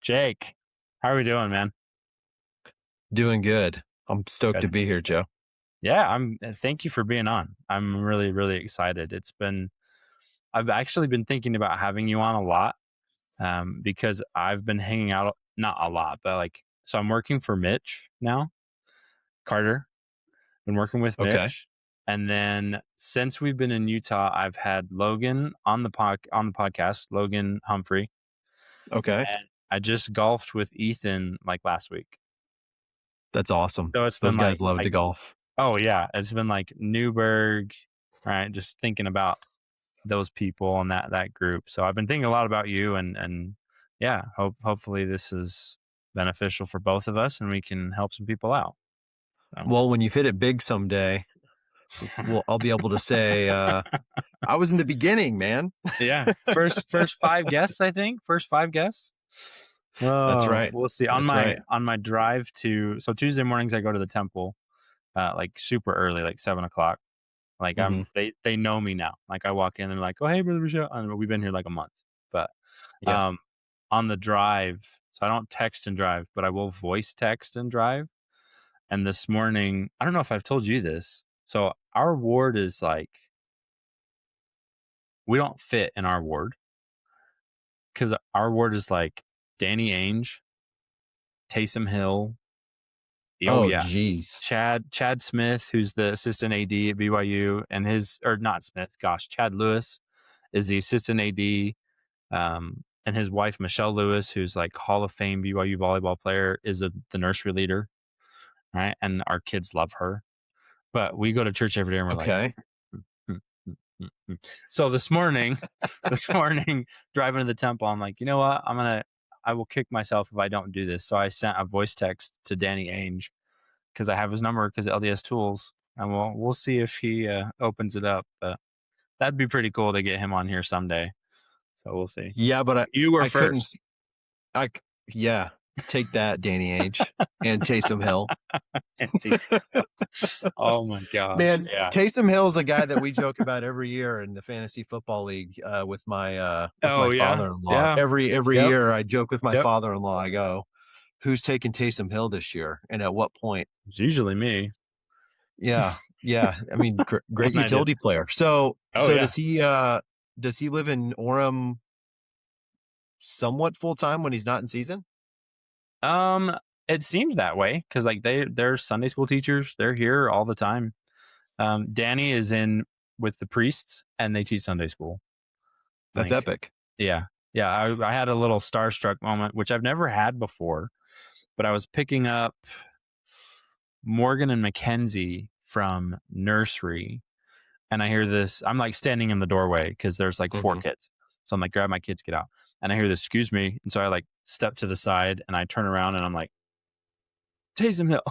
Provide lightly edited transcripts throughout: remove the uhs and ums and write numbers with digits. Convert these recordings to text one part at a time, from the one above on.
Jake, how are we doing, man? Doing good. I'm stoked to Good. be here, Joe. Yeah, thank you for being on. I'm really, really excited. I've actually been thinking about having you on a lot, because I've been hanging out, not a lot, but so I'm working for Mitch now, Carter. Been working with Okay. Mitch. And then since we've been in Utah, I've had Logan on the podcast, Logan Humphrey. Okay. And I just golfed with Ethan like last week. That's awesome. So it's been Those guys love to golf. oh yeah, it's been like Newberg, right? Just thinking about those people and that group. So I've been thinking a lot about you, and yeah, hopefully this is beneficial for both of us and we can help some people out. So. Well, when you've hit it big someday, I'll be able to say, I was in the beginning, man. Yeah, first five guests, I think. First five guests. That's Oh, right. we'll see. On That's my right. on my drive to Tuesday mornings, I go to the temple, like super early, like 7 o'clock. Like hmm they know me now. Like I walk in and they're like, "Oh, hey, brother Michelle," and we've been here like a month. But Yeah. um, on the drive, so I don't text and drive, but I will voice text and drive. And this morning, I don't know if I've told you this. So our ward is like, we don't fit in our ward because our ward is like Danny Ainge, Taysom Hill. Oh Oh, yeah, geez. Chad Smith, who's the assistant AD at BYU, and not Smith, gosh, Chad Lewis is the assistant AD. And his wife, Michelle Lewis, who's like Hall of Fame BYU volleyball player, is the nursery leader, right? And our kids love her. But we go to church every day and we're like, Okay. "Hmm, hmm, hmm, hmm." So this morning, driving to the temple, I'm like, you know what? I will kick myself if I don't do this. So I sent a voice text to Danny Ainge because I have his number because LDS Tools, and we'll see if he opens it up. But that'd be pretty cool to get him on here someday. So we'll see. Yeah, but You were I couldn't, first. yeah, take that, Danny Ainge and Taysom Hill. Oh my gosh. Man, Yeah. Taysom Hill is a guy that we joke about every year in the fantasy football league with Oh my yeah. father-in-law. Yeah. Every Yep. year I joke with my Yep. father-in-law. I go, "Who's taking Taysom Hill this year, and at what point?" It's usually me. Yeah, yeah. I mean, great And I did. utility player. So Oh so yeah. does he live in Orem somewhat full time when he's not in season? Um, it seems that way because like they're Sunday school teachers. They're here all the time. Danny is in with the priests and they teach Sunday school. That's Like, epic. yeah. Yeah. I had a little starstruck moment, which I've never had before, but I was picking up Morgan and Mackenzie from nursery. And I hear this, I'm like standing in the doorway because there's like four Mhm. kids. So I'm like, grab my kids, get out. And I hear this, excuse me. And so I like step to the side and I turn around and I'm like, Taysom Hill.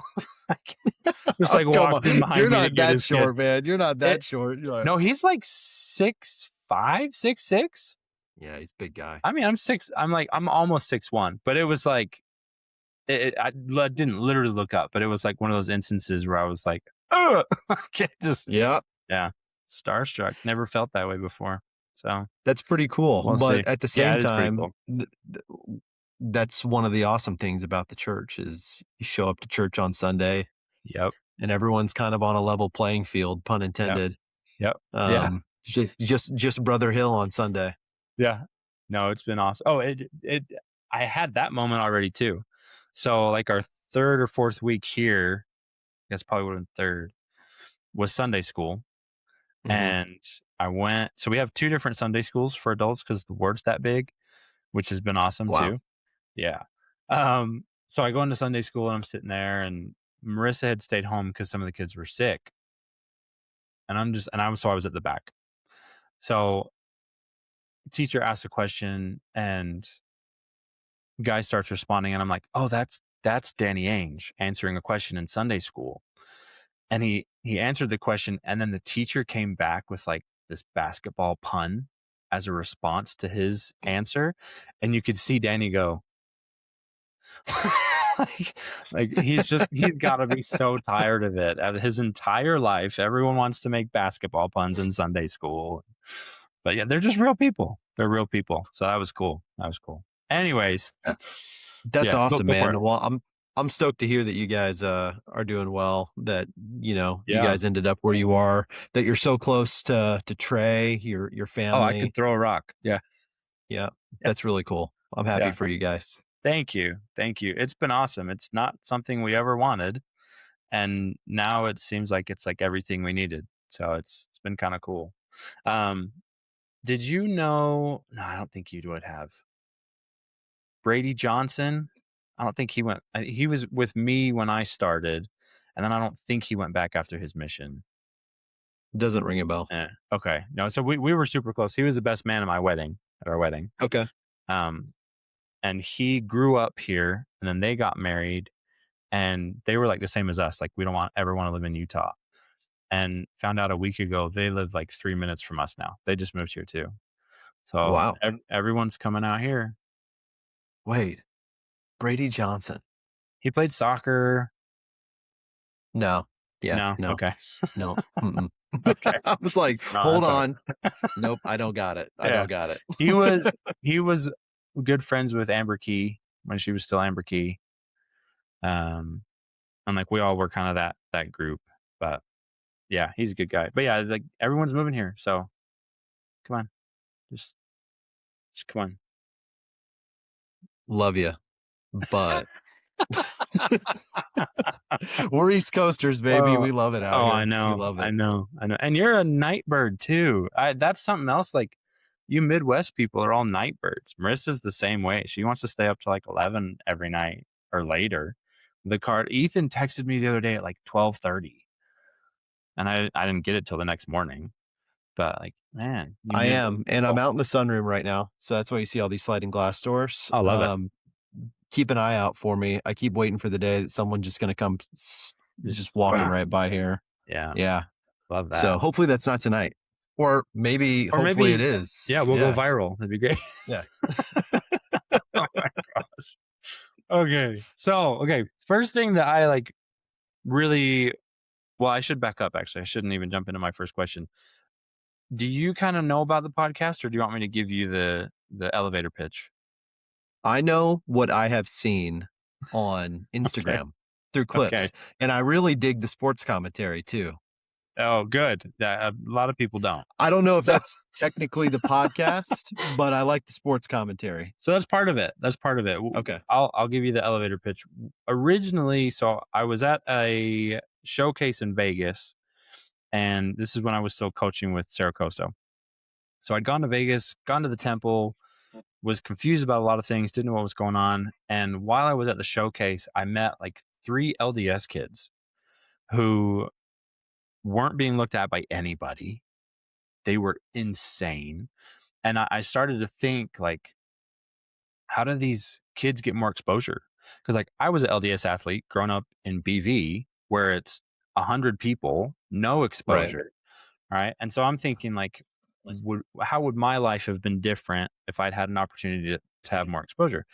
Just Oh, like come on. walked in behind You're me to not get that his kid. short, man. You're not It that short. You're like, No, he's like 6'5", 6'6". yeah, he's a big guy. I mean, I'm almost 6'1", but it was like I didn't literally look up, but it was like one of those instances where I was like, oh, just Yeah, yeah, starstruck. Never felt that way before. So that's pretty cool. we'll see. But at the Yeah, same it is pretty time, cool. that's one of the awesome things about the church is you show up to church on Sunday Yep. and everyone's kind of on a level playing field, pun Yep. intended. Yep. Yeah. Just Brother Hill on Sunday. Yeah. No, it's been awesome. Oh, I had that moment already too. So like our third or fourth week here, I guess probably would have been third, was Sunday school. hmm And I went, so we have two different Sunday schools for adults because the word's that big, which has been awesome Wow. too. Yeah. So I go into Sunday school and I'm sitting there and Marissa had stayed home because some of the kids were sick. And so I was at the back. So teacher asks a question and guy starts responding and I'm like, oh, that's Danny Ainge answering a question in Sunday school. And he answered the question and then the teacher came back with like this basketball pun as a response to his answer. And you could see Danny go, he's got to be so tired of it. His entire life, everyone wants to make basketball puns in Sunday school. But yeah, they're just real people. They're real people. So that was cool. Anyways, That's Yeah, awesome, go for it. man. Well, I'm stoked to hear that you guys are doing well, that you Yeah. guys ended up where you are, that you're so close to Trey, your Oh, I could family. throw a rock. Yeah. Yeah, Yeah. that's really cool. I'm happy Yeah. for you guys. Thank you. Thank you. It's been awesome. It's not something we ever wanted, and now it seems like it's like everything we needed. So it's been kind of cool. Um, did you know? No, I don't think you would have. Brady Johnson. I don't think he went. He was with me when I started, and then I don't think he went back after his mission. Doesn't ring a bell. Okay. No, so we were super close. He was the best man at our wedding. Okay. Um, and he grew up here, and then they got married, and they were like the same as us. Like we don't ever want to live in Utah. And found out a week ago they live like 3 minutes from us now. They just moved here too. So Wow. everyone's coming out here. Wait, Brady Johnson. He played soccer. No. Yeah, No, no, okay, no. Mm-mm. okay. I was like, No, hold that's all on. right. Nope, I don't got it. I Yeah, don't got it. he was he was good friends with Amber Key when she was still Amber Key. Um, and like we all were kind of that group. But yeah, he's a good guy. But yeah, like everyone's moving here, so come on, just just come on. Love you, but we're East Coasters, baby. Oh, We love it out oh, here. We love I it. know, I know. And you're a night bird too. That's something else. Like you Midwest people are all night birds. Marissa's the same way. She wants to stay up to like 11 every night or later. The card. Ethan texted me the other day at like 12:30, and I didn't get it till the next morning. But like, man, you I Midwest am, and I'm people. out in the sunroom right now, so that's why you see all these sliding glass doors. I love it. Keep an eye out for me. I keep waiting for the day that someone's just going to come, Just just walking right by here. yeah, Yeah. love So that. hopefully that's not tonight, or maybe, Or hopefully it maybe, is. yeah, we'll go Yeah. viral. That'd be great. Yeah. Oh my gosh. Okay. So, okay. First thing that I like really, well, I should back up actually. I shouldn't even jump into my first question. Do you kind of know about the podcast or do you want me to give you the elevator pitch? I know what I have seen on Okay. Instagram through Okay. clips, and I really dig the sports commentary too. Oh, good. Yeah, a lot of people don't. I don't know if So, that's technically the podcast, but I like the sports commentary. so that's part of it. That's part of it. Okay. I'll give you the elevator pitch. Originally, so I was at a showcase in Vegas, and this is when I was still coaching with Sarah Costo. So I'd gone to Vegas, gone to the temple, was confused about a lot of things, didn't know what was going on. And while I was at the showcase, I met like 3 LDS kids who weren't being looked at by anybody. They were insane. And I started to think, like, how do these kids get more exposure? Because like I was an LDS athlete growing up in BV where it's 100 people, no Right. exposure. Right. And so I'm thinking like, how would my life have been different if I'd had an opportunity to have more exposure?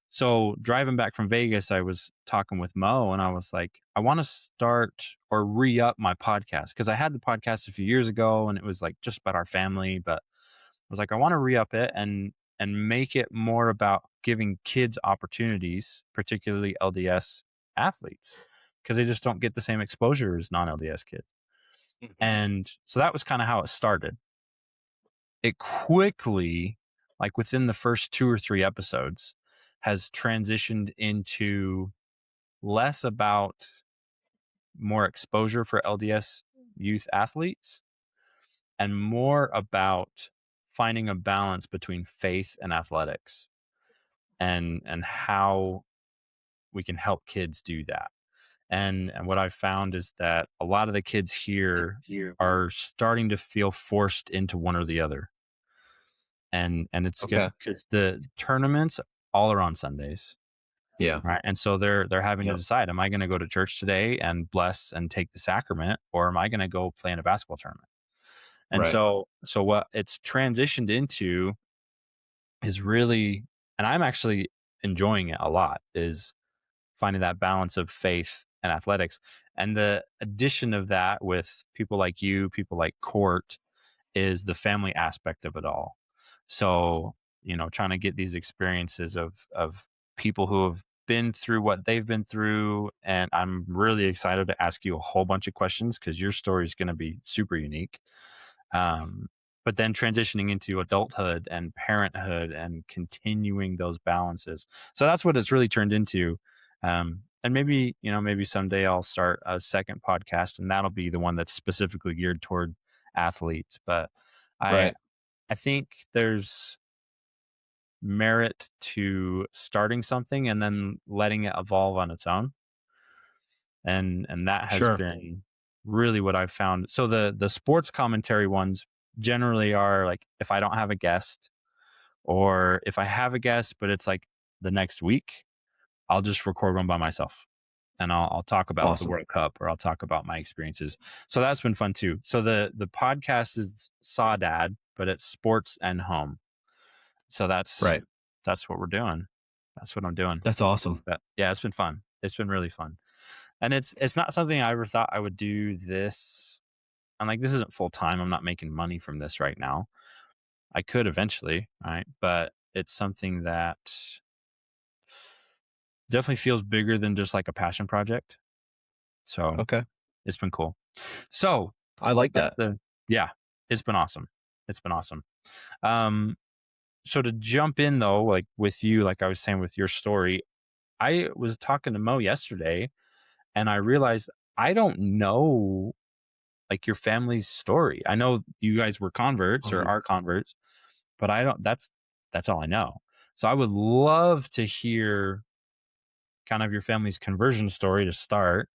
So driving back from Vegas, I was talking with Mo and I was like, I want to start or re-up my podcast because I had the podcast a few years ago and it was like just about our family, but I was like, I want to re-up it and make it more about giving kids opportunities, particularly LDS athletes, because they just don't get the same exposure as non-LDS kids. And so that was kind of how it started. It quickly, like within the first 2 or 3 episodes, has transitioned into less about more exposure for LDS youth athletes and more about finding a balance between faith and athletics and how we can help kids do that. And what I've found is that a lot of the kids here are starting to feel forced into one or the other. And it's good Okay. because the tournaments all are on Sundays. Yeah. Right. And so they're having to Yep. decide, am I going to go to church today and bless and take the sacrament, or am I going to go play in a basketball tournament? And Right. so what it's transitioned into is really, and I'm actually enjoying it a lot, is finding that balance of faith and athletics. And the addition of that with people like you, people like Court, is the family aspect of it all. So, trying to get these experiences of people who have been through what they've been through, and I'm really excited to ask you a whole bunch of questions because your story is going to be super unique. Um, but then transitioning into adulthood and parenthood and continuing those balances. So that's what it's really turned into. And maybe, maybe someday I'll start a second podcast and that'll be the one that's specifically geared toward athletes. But I, Right. I think there's merit to starting something and then letting it evolve on its own. And that has Sure. been really what I've found. So the sports commentary ones generally are like if I don't have a guest, or if I have a guest but it's like the next week, I'll just record one by myself and I'll talk about the Awesome. World Cup or I'll talk about my experiences. So that's been fun too. So the podcast is Saw Dad, but it's sports and home. So Right. that's what we're doing. That's what I'm doing. That's awesome. But yeah, it's been fun. It's been really fun. And it's not something I ever thought I would do this. And like this isn't full time. I'm not making money from this right now. I could eventually, right? But it's something that definitely feels bigger than just like a passion project. So Okay. it's been cool. So I like that's that. yeah, it's been awesome. It's been awesome. Um, so to jump in though, like with you, like I was saying with your story, I was talking to Mo yesterday and I realized I don't know like your family's story. I know you guys were converts or Mhm. are converts, but I don't that's all I know. So I would love to hear kind of your family's conversion story to start.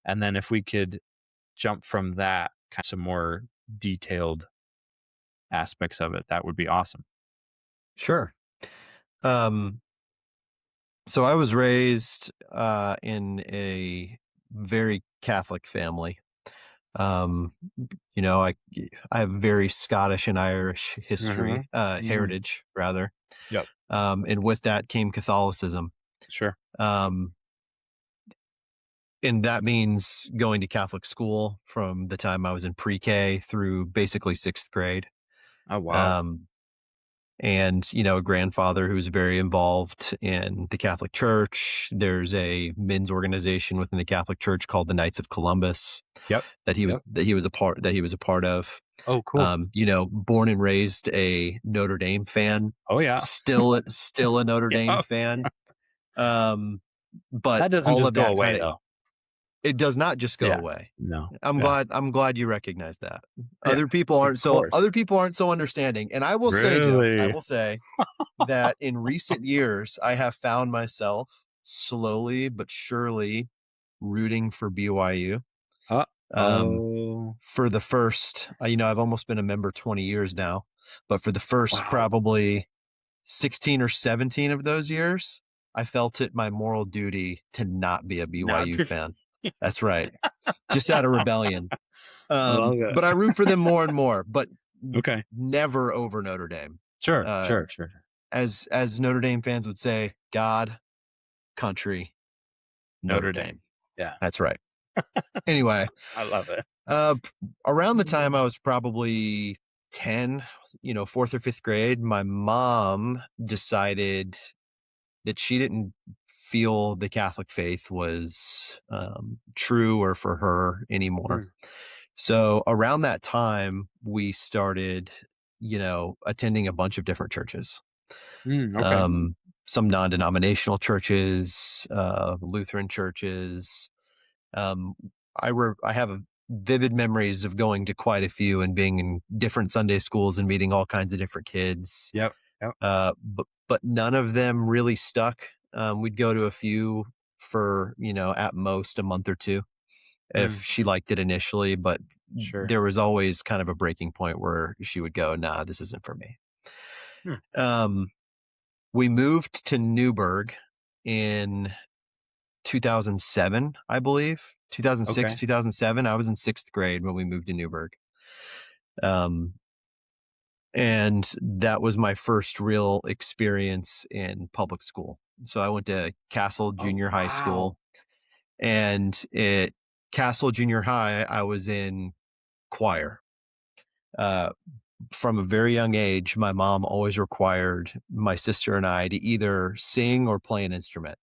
And then if we could jump from that kind of some more detailed aspects of it, that would be awesome. Sure. Um, so I was raised in a very Catholic family. Um, I have very Scottish and Irish Mhm. history, Mhm. heritage rather. Yep. And with that came Catholicism. Sure. Um, and that means going to Catholic school from the time I was in pre-K through basically sixth grade. Oh, wow. Um, and a grandfather who's very involved in the Catholic Church. There's a men's organization within the Catholic Church called the Knights of Columbus Yep. Yep. that he was a part of. Oh, cool. Born and raised a Notre Dame fan, Oh, yeah. still a Notre Dame Yeah. fan. Um, but That doesn't all just of go that away kind of though. it does not just go Yeah. away. No. Yeah. I'm glad you recognize that. Yeah. Of course. Other people aren't so understanding. And I will say, Joe, I Really? will say that in recent years, I have found myself slowly but surely rooting for BYU. Um, Oh, for the first, I've almost been a member 20 years now, but for the first wow. probably 16 or 17 of those years, I felt it my moral duty to not be a Not BYU be fan. That's right. Just out of rebellion. I love it. But I root for them more and more, but Okay. never over Notre Dame. Sure, Uh, sure, sure. as Notre Dame fans would say, God, country, Notre Notre Dame. Dame. Yeah. That's right. Anyway, I love it. around the time I was probably 10, fourth or fifth grade, my mom decided that she didn't feel the Catholic faith was true or for her anymore. Mm, So around that time, we started, attending a bunch of different churches. okay. Some non-denominational churches, Lutheran churches. Um, I have vivid memories of going to quite a few and being in different Sunday schools and meeting all kinds of different kids. Yep, yep. But none of them really stuck. We'd go to a few for, at most a month or two if Mm, she liked it initially, but sure. there was always kind of a breaking point where she would go, nah, this isn't for me. Hmm, Um, we moved to Newburgh in 2007, I believe. 2006, okay. 2007. I was in sixth grade when we moved to Newburgh. Um, and that was my first real experience in public school. So I went to Castle Oh, Junior High wow. School, and at Castle Junior High, I was in choir. Uh, from a very young age, my mom always required my sister and I to either sing or play an instrument.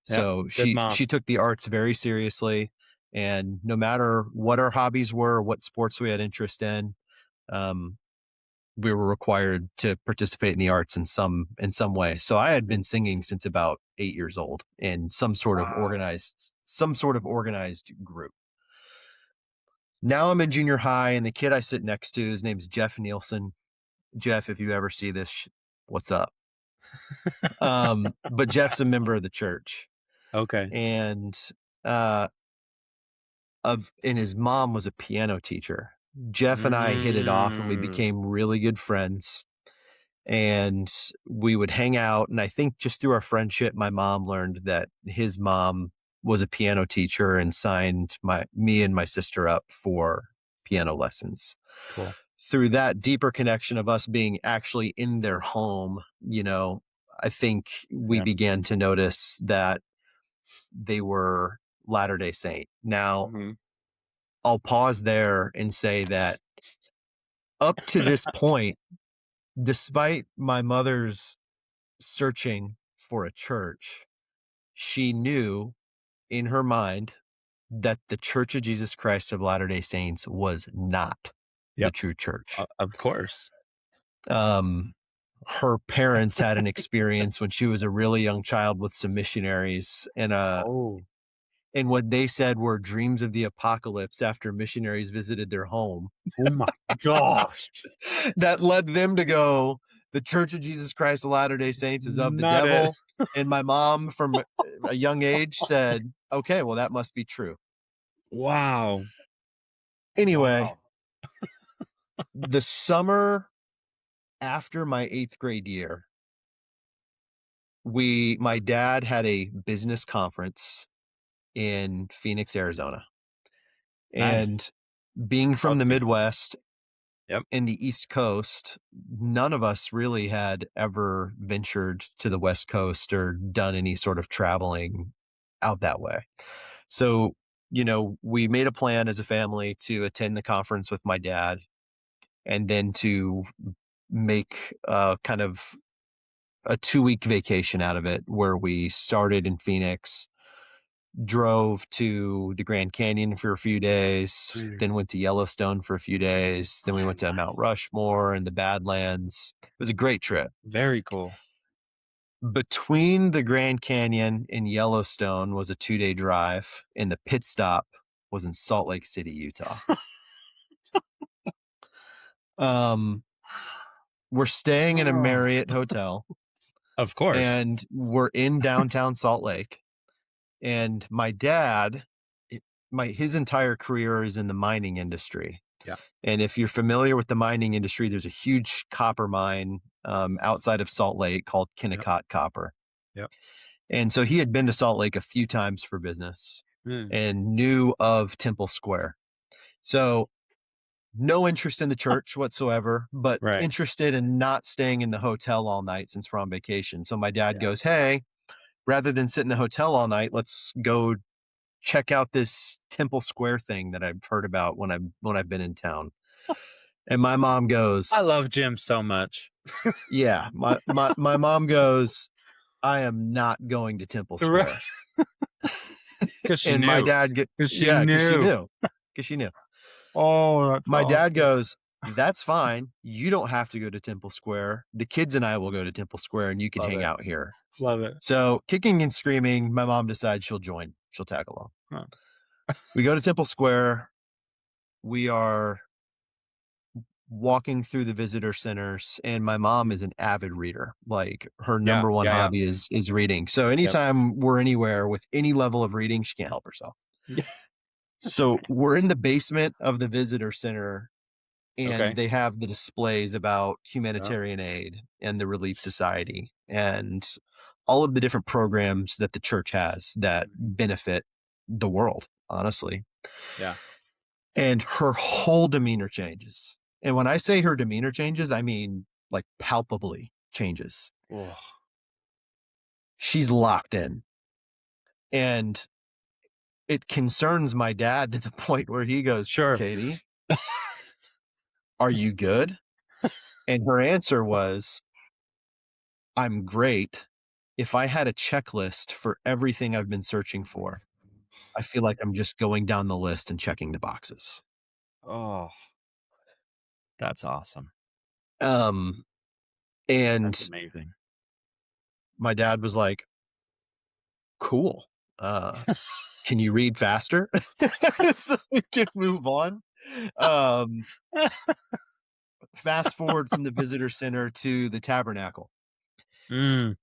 Yep. So Good she mom. she took the arts very seriously, and no matter what our hobbies were, what sports we had interest in, um, we were required to participate in the arts in some way. So I had been singing since about 8 years old in Wow. some sort of organized group. Now I'm in junior high, and the kid I sit next to, his name's Jeff Nielsen. Jeff, if you ever see this, what's up? But Jeff's a member of the church, Okay. and uh, and his mom was a piano teacher. Jeff and I hit it off, and we Mm, became really good friends. And we would hang out, and I think just through our friendship, my mom learned that his mom was a piano teacher and signed me and my sister up for piano lessons. cool. Through that deeper connection of us being actually in their home, I think we Yeah. began to notice that they were Latter-day Saint. Now, Mhm. I'll pause there and say that up to this point, despite my mother's searching for a church, she knew in her mind that the Church of Jesus Christ of Latter-day Saints was not the Yep. true church. Of course. Um, Her parents had an experience when she was a really young child with some missionaries, Oh. and what they said were dreams of the apocalypse after missionaries visited their home. Oh my gosh. That led them to go, the Church of Jesus Christ of Latter-day Saints is of the Not it. devil. And my mom, from a young age, said, okay, well, that must be true. Wow. Anyway, Wow. the summer after my 8th grade year, my dad had a business conference in Phoenix, Arizona. Nice. And being from Love the Phoenix. Midwest Yep. and the East Coast, none of us really had ever ventured to the West Coast or done any sort of traveling out that way. So, we made a plan as a family to attend the conference with my dad, and then to make kind of a 2-week vacation out of it, where we started in Phoenix, drove to the Grand Canyon for a few days, Mm. then went to Yellowstone for a few days, then we Oh, went to Mount nice. Rushmore and the Badlands. It was a great trip. Very cool. Between the Grand Canyon and Yellowstone was a 2-day drive, and the pit stop was in Salt Lake City, Utah. Um, we're staying in a Oh. Marriott hotel, Of course. and we're in downtown Salt Lake. And my dad, his entire career is in the mining industry. Yeah. And if you're familiar with the mining industry, there's a huge copper mine outside of Salt Lake called Yep. Kennecott Copper. Yep. And so he had been to Salt Lake a few times for business Mm. and knew of Temple Square. So no interest in the church whatsoever, but Right. interested in not staying in the hotel all night since we're on vacation. So my dad Yeah. goes, hey, rather than sit in the hotel all night, let's go check out this Temple Square thing that I've heard about when I've been in town. And my mom I goes, love Jim so much. yeah, my mom goes, I am not going to Temple Right. Square. 'Cause she And my knew. dad, 'Cause she yeah, knew. because she knew. Oh, that's My dad awesome. goes, that's fine. You don't have to go to Temple Square. The kids and I will go to Temple Square, and you can Love hang it. out here. Love it. So kicking and screaming, my mom decides she'll join. She'll tag along. Huh. We go to Temple Square. We are walking through the visitor centers, and my mom Mm. is an avid reader. Like, her Yeah. number one Yeah, yeah. hobby is reading. So Yep. anytime we're anywhere with any level of reading, she can't help herself. Yeah. So we're in the basement of the visitor center, and Okay. they have the displays about Yep. humanitarian aid and the Relief Society and all of the different programs that the church has that benefit the world, honestly. Yeah. And her whole demeanor changes. And when I say her demeanor changes, I mean like palpably changes. Oh, She's locked in. And it concerns my dad to the point where he goes, sure. Katie, are you good? And her answer was, I'm great. if I had a checklist for everything I've been searching for, I feel like I'm just going down the list and checking the boxes. Oh, that's awesome. Um, That's and amazing. my dad was like, "Cool. Can you read faster so we can move on?" Um, Fast forward from the visitor center to the tabernacle. Mm.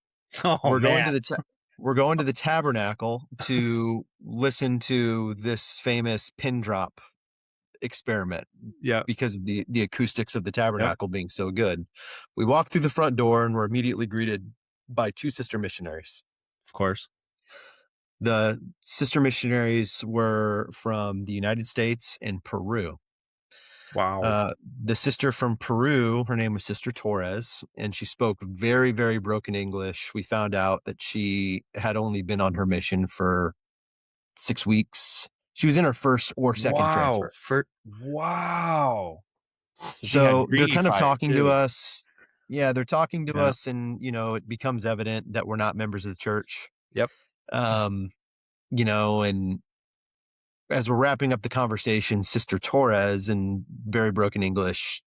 Oh, We're going to man. the we're going to the tabernacle to listen to this famous pin drop experiment Yep, because of the acoustics of the yep, tabernacle being so good. We walk through the front door and we're immediately greeted by two sister missionaries. of course. The sister missionaries were from the United States and Peru. Wow. Uh, the sister from Peru, her name was Sister Torres, and she spoke very, very broken English. We found out that she had only been on her mission for 6 weeks. She was in her first or second Wow, transfer. wow. So she had So they're greedy kind of fire talking to too. us. Yeah, they're talking to Yeah, us, and it becomes evident that we're not members of the church. yep, Um, and as we're wrapping up the conversation, Sister Torres, in very broken English,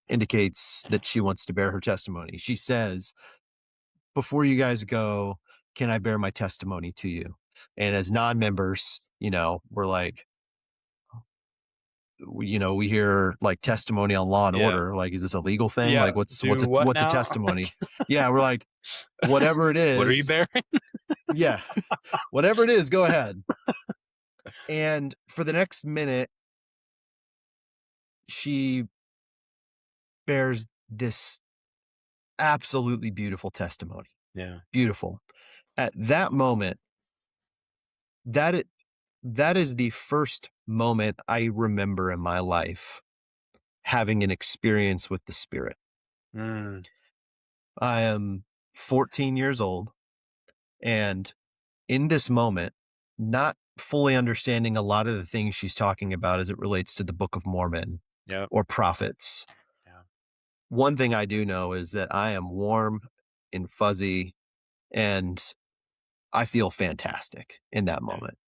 indicates that she wants to bear her testimony. She says, "Before you guys go, can I bear my testimony to you?" And as non-members, we're like, we hear like testimony on Law and yeah, Order. Like, is this a legal thing? yeah. Like, what's what's Do a what what's a now? testimony? Yeah, we're like, whatever it What are you is, bearing? yeah, whatever it is, go ahead. And for the next minute, she bears this absolutely beautiful testimony. Yeah, Beautiful. At that moment, that it that is the first moment I remember in my life having an experience with the Spirit. mm, I am 14 years old, and in this moment, not fully understanding a lot of the things she's talking about as it relates to the Book of Mormon yep, or prophets. yeah, One thing I do know is that I am warm and fuzzy, and I feel fantastic in that yeah, moment.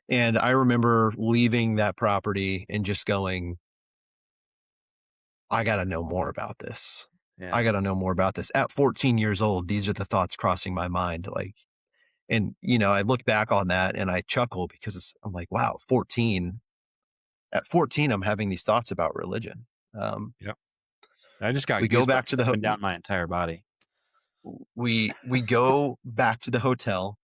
And I remember leaving that property and just going, I got to know more about this. I yeah, got to know more about this. At 14 years old, these are the thoughts crossing my mind. Like, and I look back on that and I chuckle because I'm like, wow, 14. At 14, I'm having these thoughts about religion. Um, yep. I just got we go back goosebumps to up and down my entire body. we go back to the hotel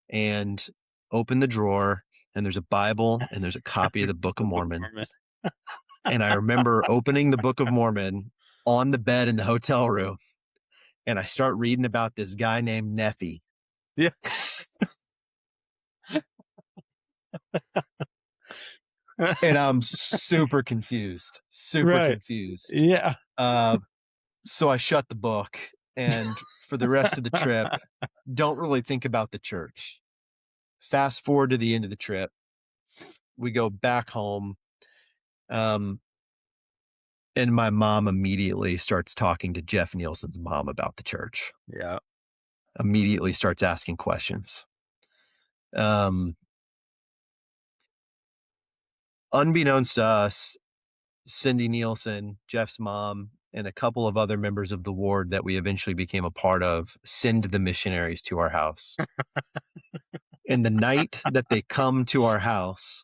and open the drawer, and there's a Bible and there's a copy of the Book of The Book of Mormon. Mormon. And I remember opening the Book of Mormon on the bed in the hotel room, and I start reading about this guy named Nephi. Yeah, And I'm super confused, super right. confused. Yeah, Uh, so I shut the book, and for the rest of the trip, don't really think about the church. Fast forward to the end of the trip, we go back home, um, and my mom immediately starts talking to Jeff Nielsen's mom about the church. yeah. Immediately starts asking questions. Um, Unbeknownst to us, Cindy Nielsen, Jeff's mom, and a couple of other members of the ward that we eventually became a part of send the missionaries to our house. And the night that they come to our house,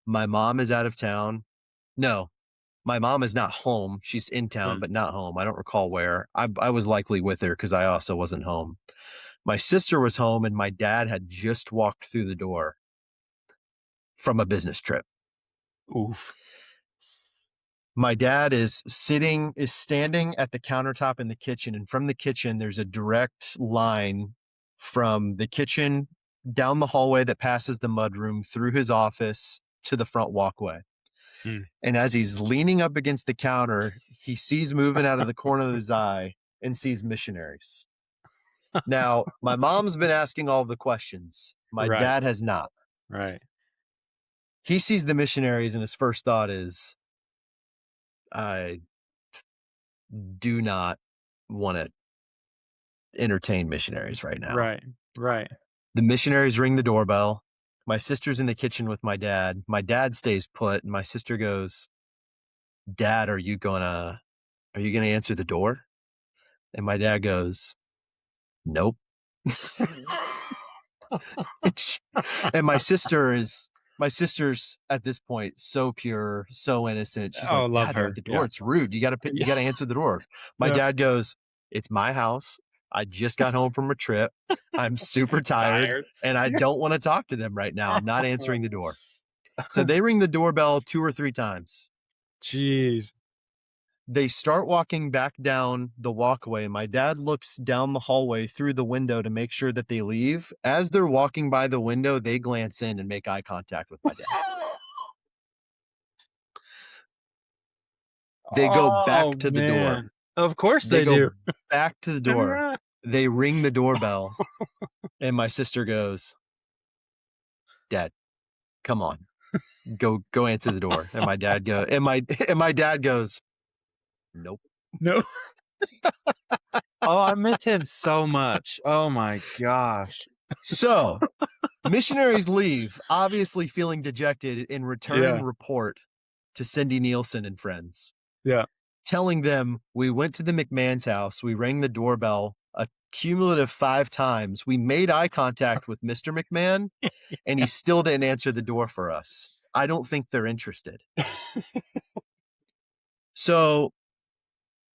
my mom is out of town. No, my mom is not home. She's in town, Mm, but not home. I don't recall where. I was likely with her because I also wasn't home. My sister was home, and my dad had just walked through the door from a business trip. oof. My dad is standing at the countertop in the kitchen, and from the kitchen, there's a direct line from the kitchen down the hallway that passes the mudroom through his office to the front walkway. Mm. And as he's leaning up against the counter, he sees moving out of the corner of his eye and sees missionaries. Now, my mom's been asking all the questions. My Right, dad has not. right. He sees the missionaries, and his first thought is, I do not want to entertain missionaries right now. Right. Right. The missionaries ring the doorbell. My sister's in the kitchen with my dad. My dad stays put, and my sister goes, "Dad, are you gonna answer the door?" And my dad goes, "Nope." And sh and my sister's at this point so pure, so innocent. She's Oh, like, love "Dad, they're at her. the door. Yeah. It's rude. You Yeah. gotta answer the door." My Yeah. dad goes, "It's my house. I just got home from a trip. I'm super tired, Tired. and I don't wanna talk to them right now. I'm not answering the door." So they ring the doorbell 2 or 3 times. Jeez. They start walking back down the walkway. My dad looks down the hallway through the window to make sure that they leave. As they're walking by the window, they glance in and make eye contact with my dad. They go Oh, back to the door. man. Of course They they go do. back to the door. They ring the doorbell, and my sister goes, "Dad, come on. Go answer the door." And my dad and my dad goes, "Nope." No. Oh, I miss him so much. Oh my gosh. So, missionaries leave, obviously feeling dejected, and return Yeah. and report to Cindy Nielsen and friends, Yeah. telling them, "We went to the McMahon's house, we rang the doorbell a cumulative 5 times, we made eye contact with Mr. McMahon, and he still didn't answer the door for us. I don't think they're interested." So,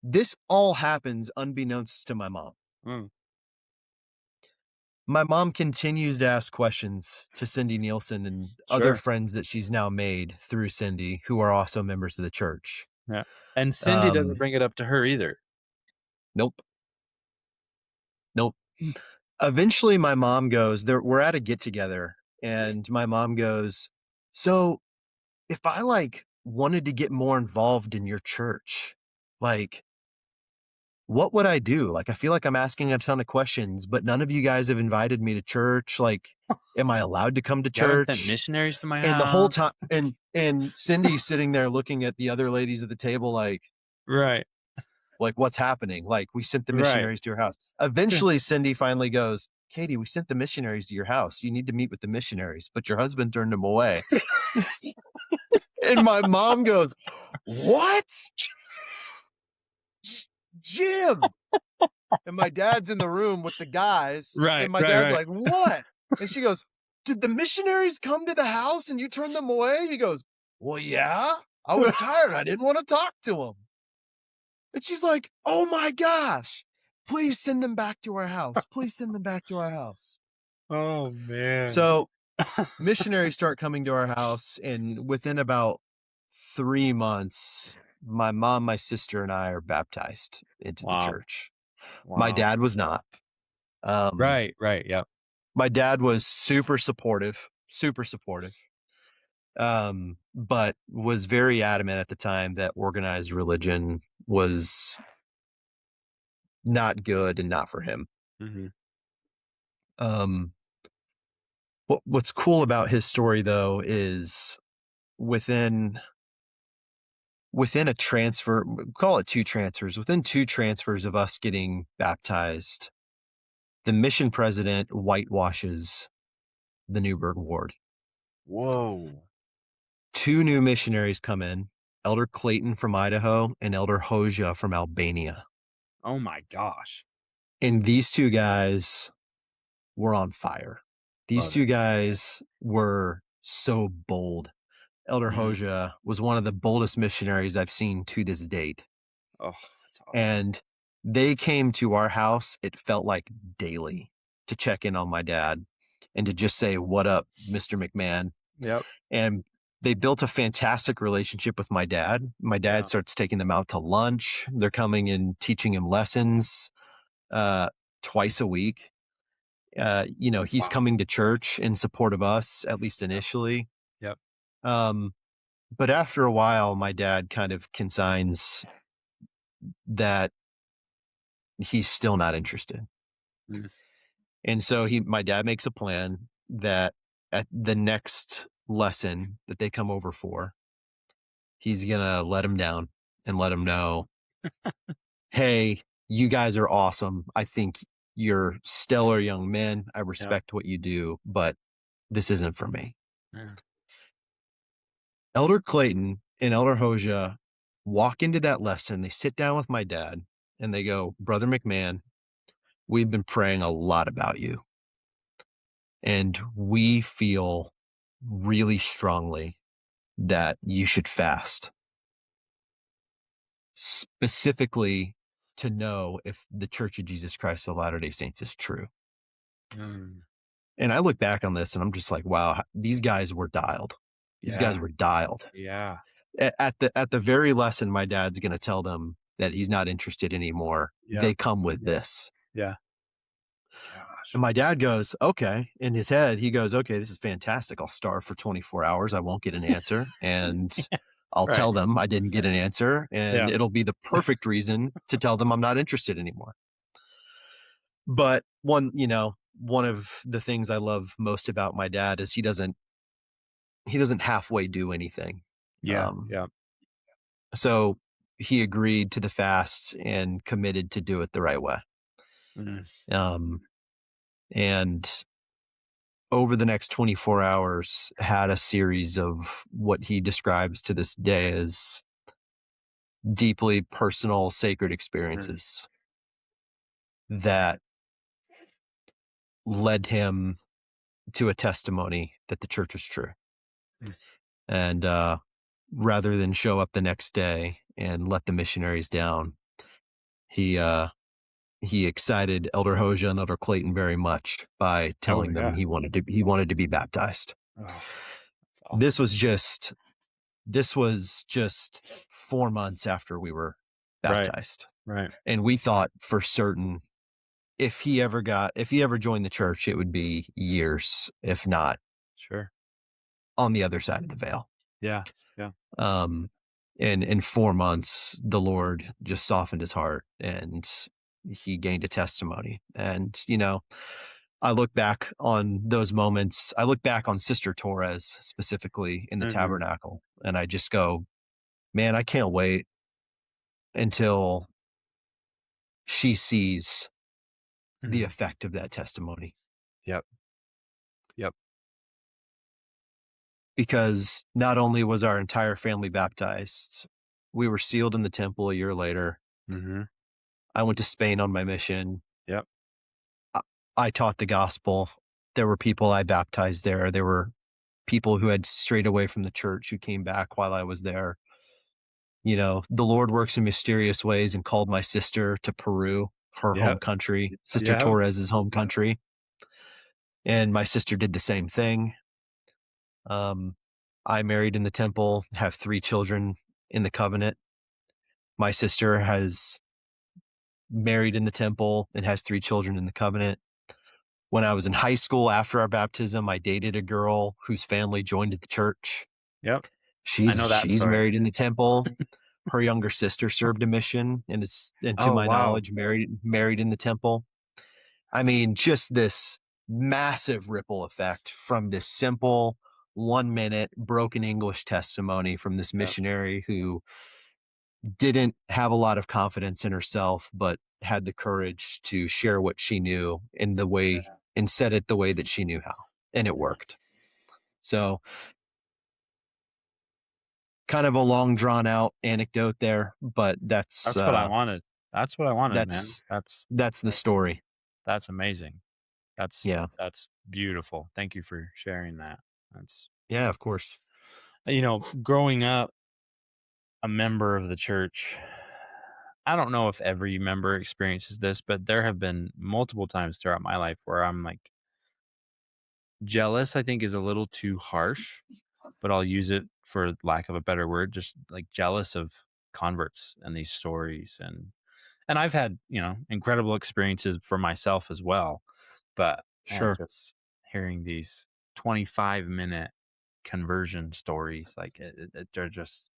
this all happens unbeknownst to my mom. Mm, My mom continues to ask questions to Cindy Nielsen and other sure. friends that she's now made through Cindy, who are also members of the church. Yeah. And Cindy doesn't Um, bring it up to her either. nope, nope. Eventually, my mom goes, we're at a get together, and my mom goes, "So, if I like wanted to get more involved in your church, like, what would I do? Like, I feel like I'm asking a ton of questions, but none of you guys have invited me to church. Like, am I allowed to come to You haven't sent church?" missionaries to my And the whole house. time, and Cindy's sitting there looking at the other ladies at the table, Right. like what's happening? Like, we sent the Right. missionaries to your house. Eventually, Cindy finally goes, "Katie, we sent the missionaries to your house. You need to meet with the missionaries, but your husband turned them away." And my mom goes, "What, Jim?" And my dad's in the room with the guys, Right. and my Right. dad's Right. like, "What?" And she goes, "Did the missionaries come to the house and you turned them away?" He goes, "Well, yeah. I was tired. I didn't want to talk to them." And she's like, "Oh my gosh. Please send them back to our house. Please send them back to our house." Oh man. So missionaries start coming to our house, and within about 3 months, my mom, my sister, and I are baptized into the Wow. church. My Wow. dad was not. Um, Right. Right. Yep. my dad was super supportive, but was very adamant at the time that organized religion was not good and not for him. Hmm. Um, what's cool about his story though is within within a transfer, call it 2 transfers, within 2 transfers of us getting baptized, the mission president whitewashes the Newberg ward. Whoa. 2 new missionaries come in, Elder Clayton from Idaho and Elder Hoja from Albania. Oh my gosh. And these 2 guys were on fire. These Love 2 it. guys were so bold. Elder Mhm. Hoja was one of the boldest missionaries I've seen to this date. Oh, that's awesome. And they came to our house, it felt like daily, to check in on my dad and to just say, "What up, Mr. McMahon?" Yep. And they built a fantastic relationship with my dad. My dad Yeah. starts taking them out to lunch. They're coming and teaching him lessons uh, twice a week. He's Wow. coming to church in support of us, at least Yep. initially. Yep. Um, but after a while, my dad kind of consigns that he's still not interested. Mm. And so my dad makes a plan that at the next lesson that they come over for, he's gonna let him down and let him know, "Hey, you guys are awesome. I think You're stellar young men. I Yep. respect what you do, but this isn't for me." Yeah. Elder Clayton and Elder Hoja walk into that lesson. They sit down with my dad and they go, "Brother McMahon, we've been praying a lot about you, and we feel really strongly that you should fast, specifically to know if the Church of Jesus Christ of Latter-day Saints is true." Mm. And I look back on this and I'm just like, wow, these guys were dialed. These guys Yeah. were dialed. Yeah. At the very lesson, my dad's going to tell them that he's not interested anymore. Yep. They come with this. Yeah. And Gosh. my dad goes, okay. In his head, he goes, okay, this is fantastic. I'll starve for 24 hours. I won't get an answer. And I'll Right. tell them I didn't get an answer. And Yeah. it'll be the perfect reason to tell them I'm not interested anymore. But one of the things I love most about my dad is he doesn't halfway do anything. Yeah. Um, Yeah. so he agreed to the fast and committed to do it the right way. Mm. Um, and over the next 24 hours had a series of what he describes to this day as deeply personal, sacred Mm. experiences that led him to a testimony that the church was true. Mm. And rather than show up the next day and let the missionaries down, he he excited Elder Hoja and Elder Clayton very much by Oh telling them yeah. he wanted to be baptized. Oh, that's This awesome. was just this was just 4 months after we were Right. baptized, Right. and we thought for certain if he ever joined the church, it would be years, if not Sure. on the other side of the veil. Yeah. Yeah. Um, and in 4 months, the Lord just softened his heart and he gained a testimony. And, I look back on those moments. I look back on Sister Torres specifically in the Hmm. tabernacle, and I just go, man, I can't wait until she sees the Hmm. effect of that testimony. Yep. Yep. Because not only was our entire family baptized, we were sealed in the temple a year later. Hmm. I went to Spain on my mission. Yep. I I taught the gospel. There were people I baptized there. There were people who had strayed away from the church who came back while I was there. The Lord works in mysterious ways and called my sister to Peru, her home Yep. country, Sister Yep. Torres's home country. And my sister did the same thing. Um, I married in the temple, have 3 children in the covenant. My sister has married in the temple and has 3 children in the covenant. When I was in high school after our baptism, I dated a girl whose family joined the church. Yep. I She's know that she's story. married in the temple. Her younger sister served a mission and to Oh my wow. knowledge, married in the temple. I mean, just this massive ripple effect from this simple 1 minute broken English testimony from this Yep. missionary who didn't have a lot of confidence in herself, but had the courage to share what she knew in the way Yeah. and said it the way that she knew how. And it worked. So kind of a long drawn out anecdote there, but that's That's what I wanted. That's what I wanted, man. that's that's the story. That's amazing. That's Yeah. that's beautiful. Thank you for sharing that. That's Yeah, of course. growing up a member of the church. I don't know if every member experiences this, but there have been multiple times throughout my life where I'm like jealous, I think is a little too harsh, but I'll use it for lack of a better word, just like jealous of converts and these stories and I've had, incredible experiences for myself as well. But man, Sure. just hearing these 25-minute conversion stories, like they're just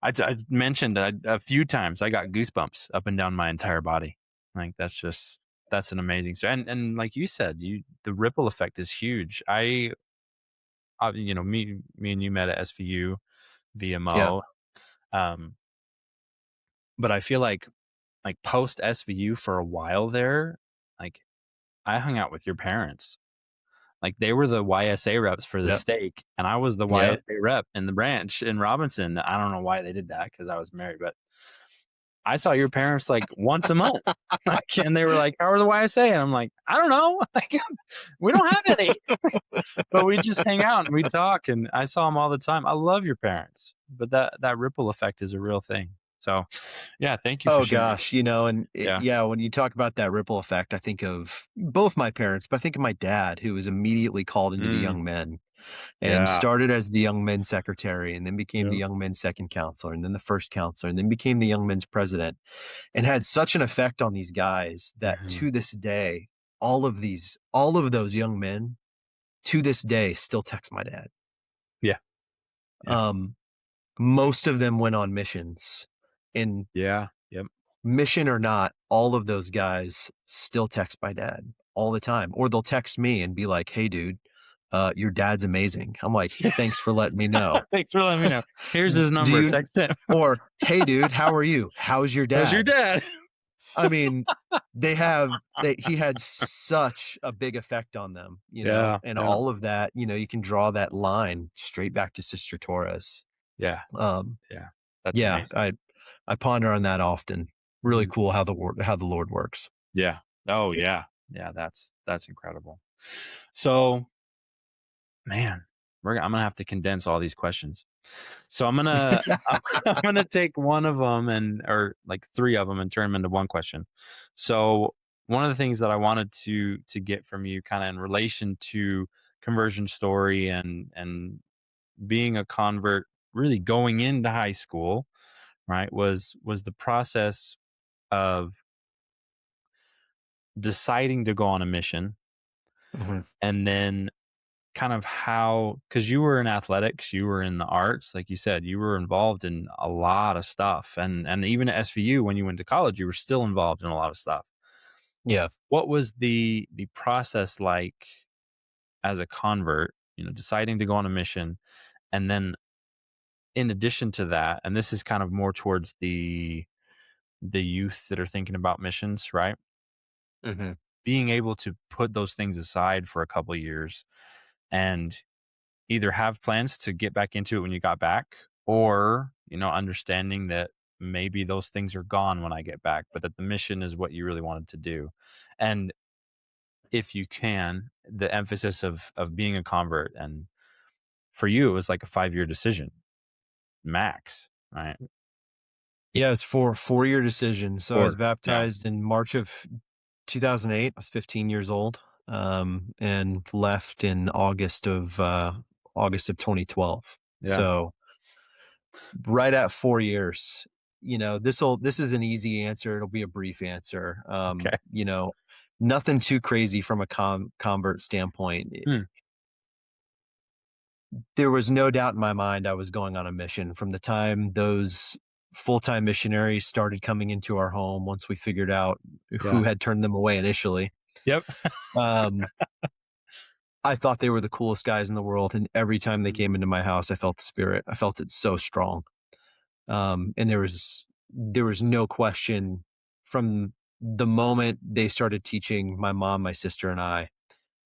I mentioned a few times I got goosebumps up and down my entire body. Like that's an amazing story. And like you said, the ripple effect is huge. Me and you met at SVU Yeah. VMO. Um, but I feel like like post SVU for a while there, like I hung out with your parents. Like they were the YSA reps for the Yep. stake, and I was the Yep. YSA rep in the branch in Robinson. I don't know why they did that because I was married, but I saw your parents like once a month. Like, and they were like, "How are the YSA?" And I'm like, "I don't know. Like, we don't have any." But we just hang out and we talk, and I saw them all the time. I love your parents, but that ripple effect is a real thing. So, yeah, thank you for Oh sharing. gosh, you know, and Yeah. yeah, when you talk about that ripple effect, I think of both my parents, but I think of my dad, who was immediately called into the Mm, young men and yeah. started as the young men's secretary, and then became the Yep. young men's second counselor, and then the first counselor, and then became the young men's president, and had such an effect on these guys that Mhm. to this day, all of those young men to this day still text my dad. Yeah. Yeah. Um, most of them went on missions, and Yeah. Yep. mission or not, all of those guys still text my dad all the time, or they'll text me and be like, "Hey, dude, your dad's amazing." I'm like, Yeah. "Thanks for letting me know." Thanks for letting me know. Here's his Do number. you Text him. or "Hey, dude, how are you? How's your How's your dad?" dad? I mean, he had such a big effect on them, you know, Yeah. and Yeah. all of that, you know, you can draw that line straight back to Sister Torres. Yeah. Um, Yeah. That's yeah, amazing. I ponder on that often. Really Mhm. cool how the Lord works. Yeah. Oh, yeah. Yeah. That's incredible. So, man, I'm gonna have to condense all these questions. So I'm gonna take one of them or like three of them and turn them into one question. So one of the things that I wanted to get from you, kind of in relation to conversion story and being a convert, really going into high school, right, was the process of deciding to go on a mission, Mhm. and then kind of how, because you were in athletics, you were in the arts, like you said, you were involved in a lot of stuff, and even at SVU when you went to college, you were still involved in a lot of stuff. Yeah. What was the process like as a convert? You know, deciding to go on a mission, and then in addition to that, and this is kind of more towards the youth that are thinking about missions, right? Mhm. Being able to put those things aside for a couple of years and either have plans to get back into it when you got back, or, you know, understanding that maybe those things are gone when I get back, but that the mission is what you really wanted to do. And if you can, the emphasis of being a convert, and for you it was like a 5-year decision max, right? Yeah, it's for 4-year decision. So I was Or yeah. baptized in March of 2008. I was 15 years old, and left in August of 2012. Yeah. So right at 4 years. You know, this is an easy answer. It'll be a brief answer. Okay. You know, nothing too crazy from a convert standpoint. Hmm. There was no doubt in my mind I was going on a mission from the time those full-time missionaries started coming into our home once we figured out who Yeah. had turned them away initially. Yep. Um, I thought they were the coolest guys in the world, and every time they came into my house, I felt the spirit. I felt it so strong. And there was no question from the moment they started teaching my mom, my sister, and I,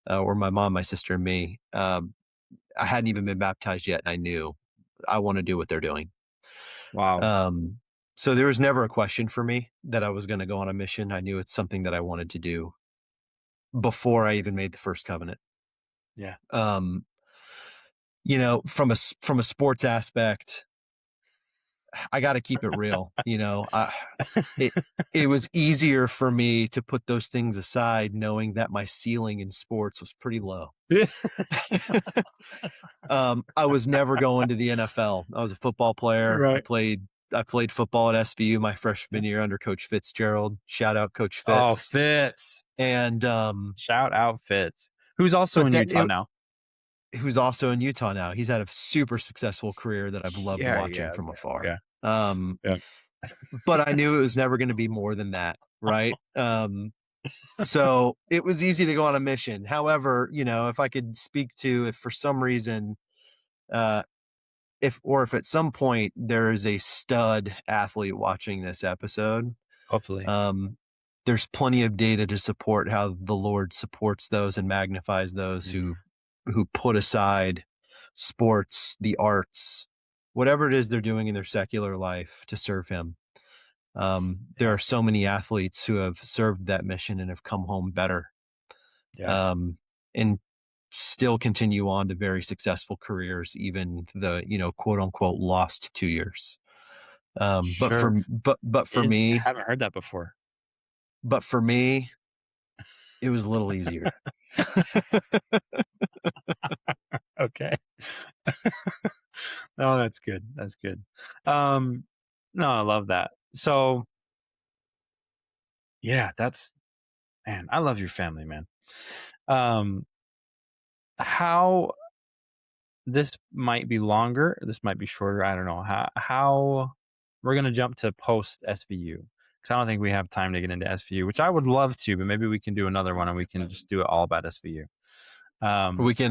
or my mom, my sister, and me. I hadn't even been baptized yet, and I knew I want to do what they're doing. Wow. Um, so there was never a question for me that I was going to go on a mission. I knew it's something that I wanted to do before I even made the first covenant. Yeah. Um, you know, from a sports aspect, I got to keep it real. You know, it it was easier for me to put those things aside, knowing that my ceiling in sports was pretty low. I was never going to the NFL. I was a football player. Right. I played football at SVU my freshman year under Coach Fitzgerald. Shout out Coach Oh, Fitz. Fitz. And Shout out Fitz, who's also but in that Utah it, now. who's also in Utah now. He's had a super successful career that I've loved Yeah, watching yeah, from yeah, afar. yeah. But I knew it was never going to be more than that, right? So it was easy to go on a mission. However, you know, if I could speak to if for some reason, uh, if at some point there is a stud athlete watching this episode, Hopefully. There's plenty of data to support how the Lord supports those and magnifies those Mm, who put aside sports, the arts, whatever it is they're doing in their secular life to serve Him. There yeah. are so many athletes who have served that mission and have come home better, Yeah. and still continue on to very successful careers, even the quote unquote lost 2 years. But Sure. for me, Haven't heard that before. but for me, it was a little easier. Okay. No, that's good. That's good. Um, no, I love that. So yeah, that's man, I love your family, man. Um, how this might be longer, this might be shorter. I don't know. How we're gonna jump to post SVU because I don't think we have time to get into SVU, which I would love to, but maybe we can do another one and we can just do it all about SVU. Um, We can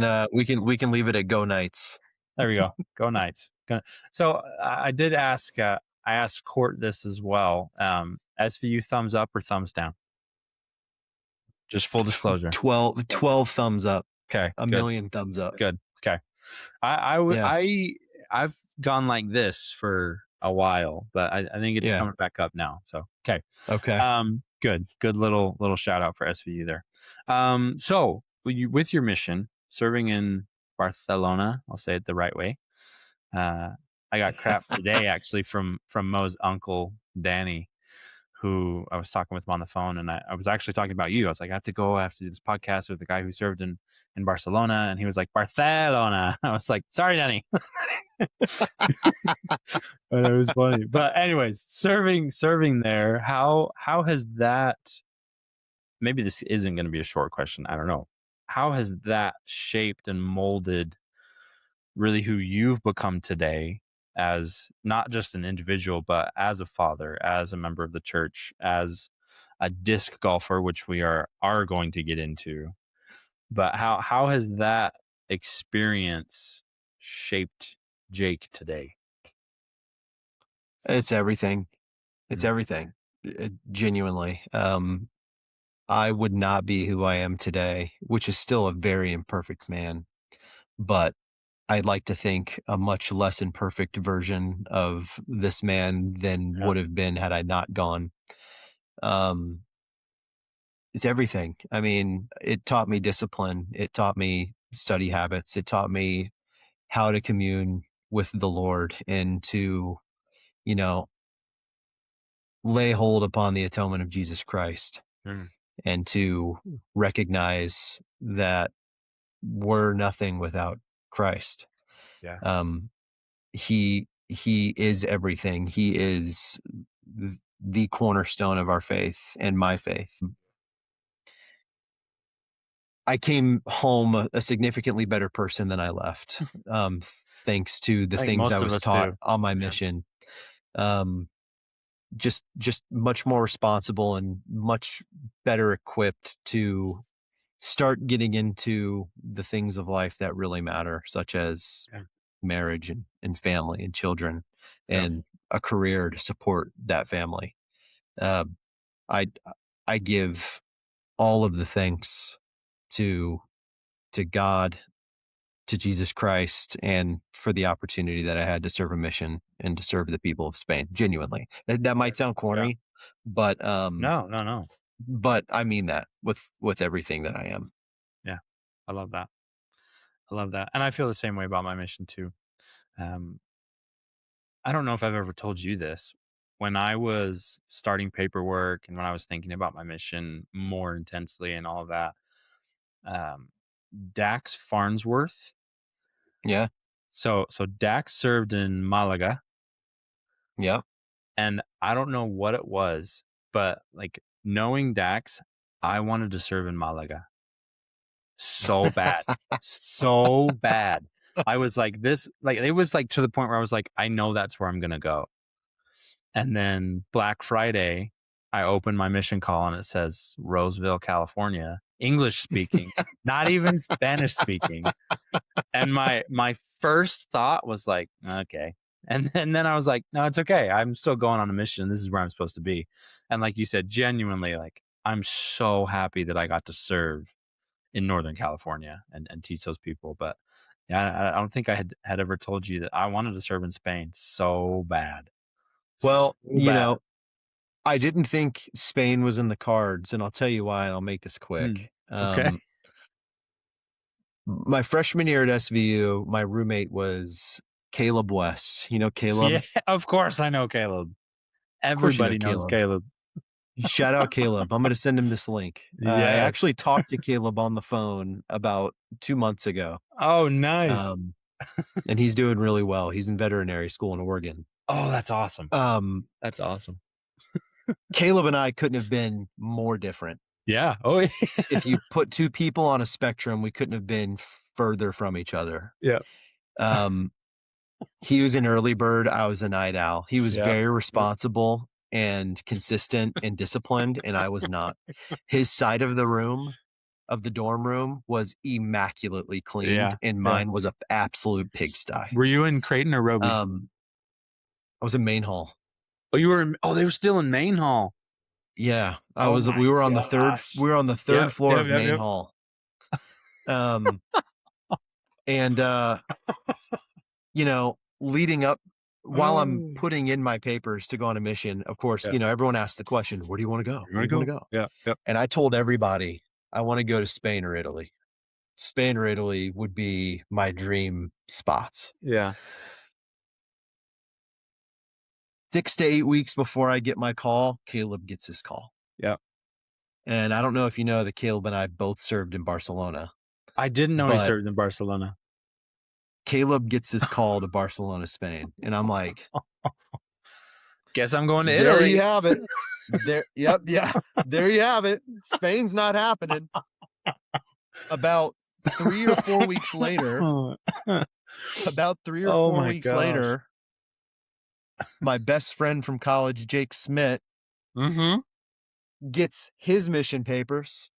leave it at go Knights. there we go. Go Knights. So I did ask. I asked Court this as well. SVU thumbs up or thumbs down? Just full disclosure. 12 thumbs up. Okay. A Good. million thumbs up. Good. Okay. Yeah. I've gone like this for a while, but I think it's Yeah. coming back up now. So okay. Okay. Good little shout out for SVU there. So with your mission serving in Barcelona, I'll say it the right way. I got crap today actually from Mo's uncle Danny, who I was talking with him on the phone, and I was actually talking about you. I was like, I have to do this podcast with the guy who served in Barcelona, and he was like, Barcelona. I was like, sorry, Danny. And it was funny. But anyways, serving there, how has that, maybe this isn't going to be a short question, I don't know. How has that shaped and molded really who you've become today as not just an individual, but as a father, as a member of the church, as a disc golfer, which we are going to get into. But how has that experience shaped Jake today? It's everything. It's Mm, everything. Genuinely. I would not be who I am today, which is still a very imperfect man, but I'd like to think a much less imperfect version of this man than yeah. would have been had I not gone. Um, it's everything. I mean, it taught me discipline. It taught me study habits. It taught me how to commune with the Lord and to, you know, lay hold upon the atonement of Jesus Christ Mm, and to recognize that we're nothing without Christ. yeah. Um, he is everything. He is the cornerstone of our faith and my faith. I came home a significantly better person than I left, thanks to the I think things I most of was us taught do. on my Yeah. mission. Um, just much more responsible and much better equipped to start getting into the things of life that really matter, such as Yeah. marriage and family and children Yeah. and a career to support that family. Uh, I I give all of the thanks to God, to Jesus Christ, and for the opportunity that I had to serve a mission and to serve the people of Spain. Genuinely, that might sound Yeah. corny, but No, no, no. I mean that with everything that I am. Yeah. I love that. I love that. And I feel the same way about my mission too. Um, I don't know if I've ever told you this. When I was starting paperwork and when I was thinking about my mission more intensely and all of that, um, Dax Farnsworth. Yeah, So Dax served in Malaga, yeah. and I don't know what it was, but like knowing Dax, I wanted to serve in Malaga so bad, so bad. I was like this, like it was like to the point where I was like, I know that's where I'm gonna go. And then Black Friday, I open my mission call and it says Roseville, California, English speaking, not even Spanish speaking. And my first thought was like, okay, And then I was like, no, it's okay. I'm still going on a mission. This is where I'm supposed to be. And like you said, genuinely, like, I'm so happy that I got to serve in Northern California and teach those people. But yeah, I don't think I had ever told you that I wanted to serve in Spain so bad. So Well, bad. I didn't think Spain was in the cards, and I'll tell you why, and I'll make this Mm, quick. okay. My freshman year at SVU, my roommate was Caleb West. You know Yeah, Caleb? of course I know Caleb. Of course you know Everybody knows Caleb. Caleb. Shout out Caleb. I'm gonna send him this link. I Yes. actually talked to Caleb on the phone about 2 months ago, Oh, nice. um, and he's doing really well. He's in veterinary school in Oregon. Oh, that's awesome. Um, That's awesome. Caleb and I couldn't have been more different. Yeah. Oh, yeah. If you put 2 people on a spectrum, we couldn't have been further from each other. Yeah. Um, he was an early bird, I was a night owl. He was Yeah. very responsible and consistent and disciplined, and I was not. His side of the room, of the dorm room, was immaculately cleaned, Yeah. and Yeah. mine was a absolute pigsty. Were you in Creighton or Roby? I was in main hall. Oh, you were in, oh, they were still in main hall. Yeah, Oh my we were on the gosh. third Yep. floor Yep. of Yep. main Yep. hall. Um, and, leading up while I'm Oh. putting in my papers to go on a mission, of course, Yeah. everyone asks the question, "Where do you wanna go? You Where wanna do you wanna go? go?" Yeah. Yep. And I told everybody, "I wanna go to Spain or Italy." Spain or Italy would be my dream spots. Yeah. 6 to 8 weeks before I get my call, Caleb gets his call. Yep. And I don't know if you know that Caleb and I both served in Barcelona, I didn't know he but served in Barcelona. Caleb gets this call to Barcelona, Spain, and I'm like, Guess I'm going to "There you Italy. have it. There yep, yeah. There you have it. Spain's not happening." About 3 or 4 weeks later about 3 or Oh 4 my weeks gosh. later, my best friend from college, Jake Smith, Mm-hmm. gets his mission papers,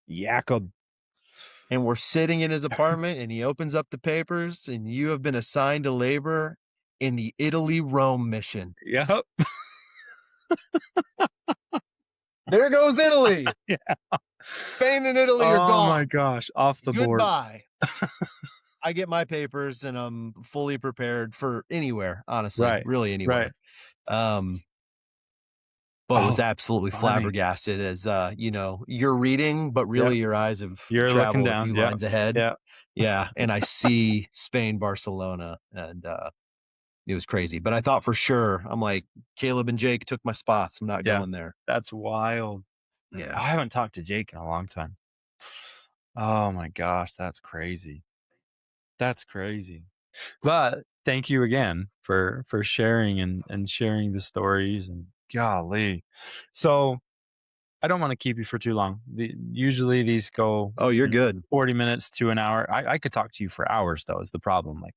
Jakob. and we're sitting in his apartment, and he opens up the papers, and you have been assigned to labor in the Italy-Rome mission. Yep. There goes Italy. Yeah. Spain and Italy are Oh my gone. gosh. Off the board. Goodbye. I get my papers, and I'm fully prepared for anywhere, honestly, Right. really Right. anywhere. But was Oh, absolutely funny. flabbergasted as, you're reading, but really Yep. your eyes have You're looking traveled a few down. Yep. lines ahead. Yeah. Yeah, and I see Spain, Barcelona, and, it was crazy. But I thought for sure, I'm like, "Caleb and Jake took my spots. I'm not Yeah. going there." That's wild. I Yeah. haven't talked to Jake in a long time. Oh my gosh, that's crazy. That's crazy. But thank you again for sharing and sharing the stories, and golly. So I don't want to keep you for too long. Usually these go Oh, you're good. 40 minutes to an hour. I could talk to you for hours though, is the problem. Like,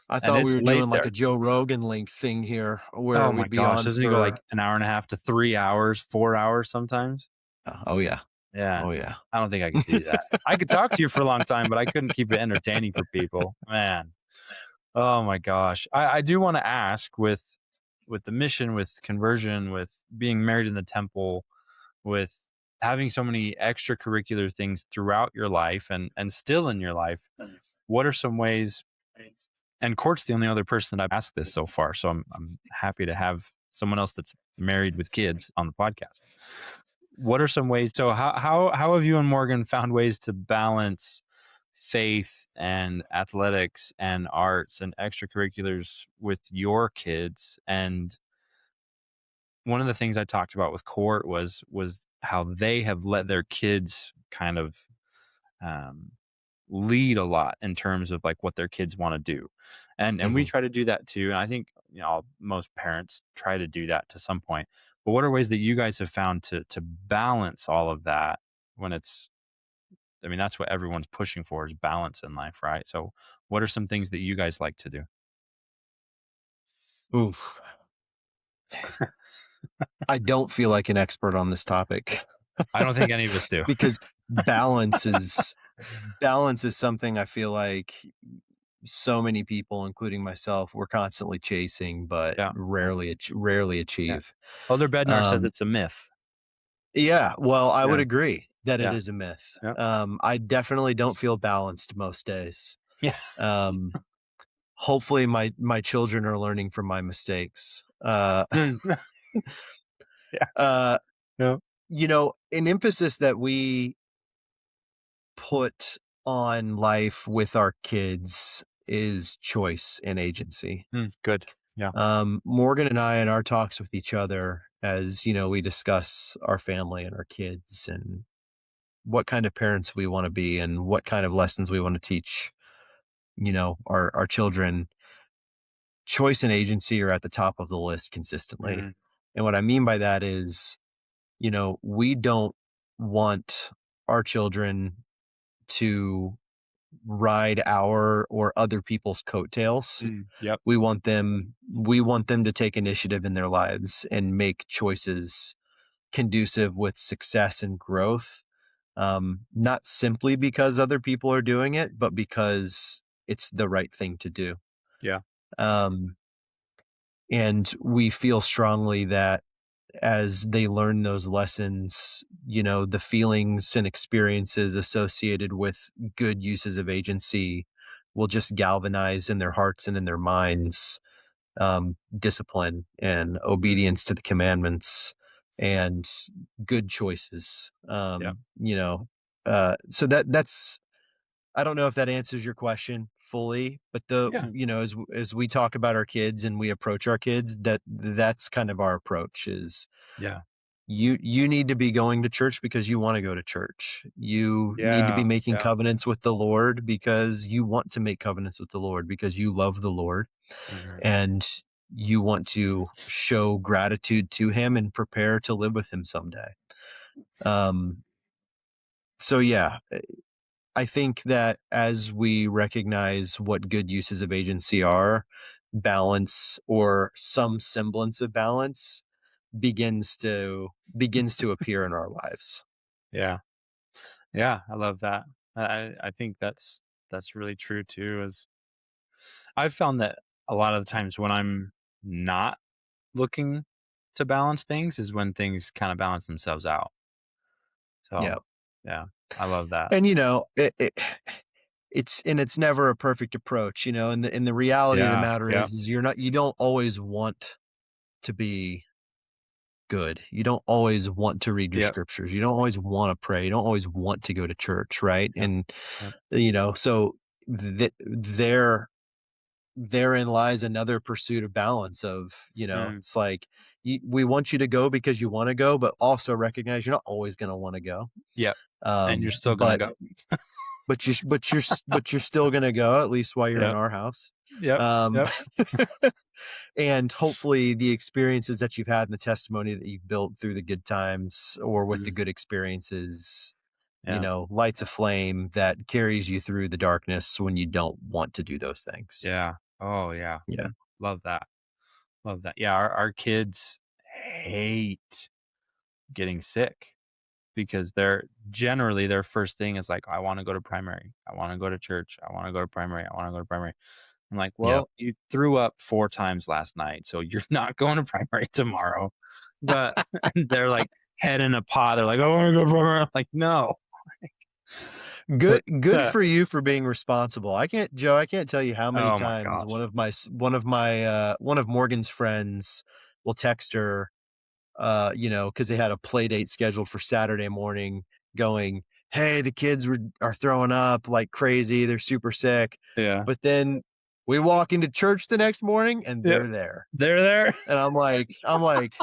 I and thought we it's were late doing like there. a Joe Rogan length thing here where Oh my we'd be gosh, on doesn't it go like for an hour and a half to 3 hours, 4 hours sometimes? oh, yeah. Yeah. Oh, yeah. I don't think I could do that. I could talk to you for a long time, but I couldn't keep it entertaining for people. Man. Oh my gosh. I do want to ask with the mission, with conversion, with being married in the temple, with having so many extracurricular things throughout your life and still in your life, what are some ways, and Court's the only other person that I've asked this so far, so I'm happy to have someone else that's married with kids on the podcast. What are some ways, so how have you and Morgan found ways to balance faith and athletics and arts and extracurriculars with your kids? And one of the things I talked about with Court was how they have let their kids kind of um, lead a lot in terms of like what their kids want to do, and we Mhm. try to do that too. And I think most parents try to do that to some point. But what are ways that you guys have found to balance all of that when it's, I mean, that's what everyone's pushing for, is balance in life, right? So what are some things that you guys like to do? Oof. I don't feel like an expert on this topic I don't think any of us do. because balance is something I feel like so many people, including myself, we're constantly chasing, but Yeah. Yeah. rarely Yeah. achieve. Elder Bednar says Um, it's a myth. yeah, well, I would Yeah. agree that it Yeah. is a myth. Yeah. I definitely don't feel balanced most days. Yeah. Um, hopefully my children are learning from my mistakes. Yeah. Uh, Yeah. an emphasis that we put on life with our kids is choice and agency. Good. Yeah. Morgan and I, in our talks with each other, as we discuss our family and our kids and what kind of parents we want to be and what kind of lessons we want to teach, our children, choice and agency are at the top of the list consistently. Mhm. And what I mean by that is, we don't want our children to ride our or other people's coattails. Yep. We want them to take initiative in their lives and make choices conducive with success and growth. Not simply because other people are doing it, but because it's the right thing to do. Yeah. Um, and we feel strongly that as they learn those lessons, the feelings and experiences associated with good uses of agency will just galvanize in their hearts and in their minds discipline and Mhm. obedience to the commandments and good choices. Yep. So that's I don't know if that answers your question fully, but Yeah. as we talk about our kids and we approach our kids, that's kind of our approach is Yeah. you need to be going to church because you want to go to church. You need to be Yeah. making Yeah. covenants with the Lord because you want to make covenants with the Lord because you love the Lord Mhm. and you want to show gratitude to him and prepare to live with him someday. Um so yeah, I think that as we recognize what good uses of agency are, balance or some semblance of balance begins to appear in our lives. Yeah. Yeah. I love that. I think that's really true too. Is I've found that a lot of the times when I'm not looking to balance things is when things kind of balance themselves out. Yeah. So yeah, I love that. And it's never a perfect approach, and the reality of the Yeah. matter Yeah. is you don't always want to be good. You don't always want to read your Yep. scriptures. You don't always want to pray. You don't always want to go to church, right? Yep. And Yep. so therein lies another pursuit of balance of, Mm, it's like we want you to go because you want to go, but also recognize you're not always going to want to go. yep. And you're still gonna But go. but you're still going to go at least while you're in Yep. our house. Yep. Um, Yep. and hopefully the experiences that you've had and the testimony that you've built through the good times or with the Mhm. good experiences, Yeah. lights a flame that carries you through the darkness when you don't want to do those things. Yeah. Oh yeah. Yeah. Love that. Love that. Yeah. Our kids hate getting sick because they're generally their first thing is like, I want to go to primary. I want to go to church. I want to go to primary. I want to go to primary. I'm like, Yep. well, you threw up 4 times last night, so you're not going to primary tomorrow. But they're like head in a pot. They're like, I want to go to primary. I'm like, no. Good But good for you for being responsible. I can't tell you how many oh my times gosh. one of Morgan's friends will text her because they had a play date scheduled for Saturday morning going, "Hey, the kids are throwing up like crazy. They're super sick." Yeah. But then we walk into church the next morning and Yep. they're there. They're there. And I'm like,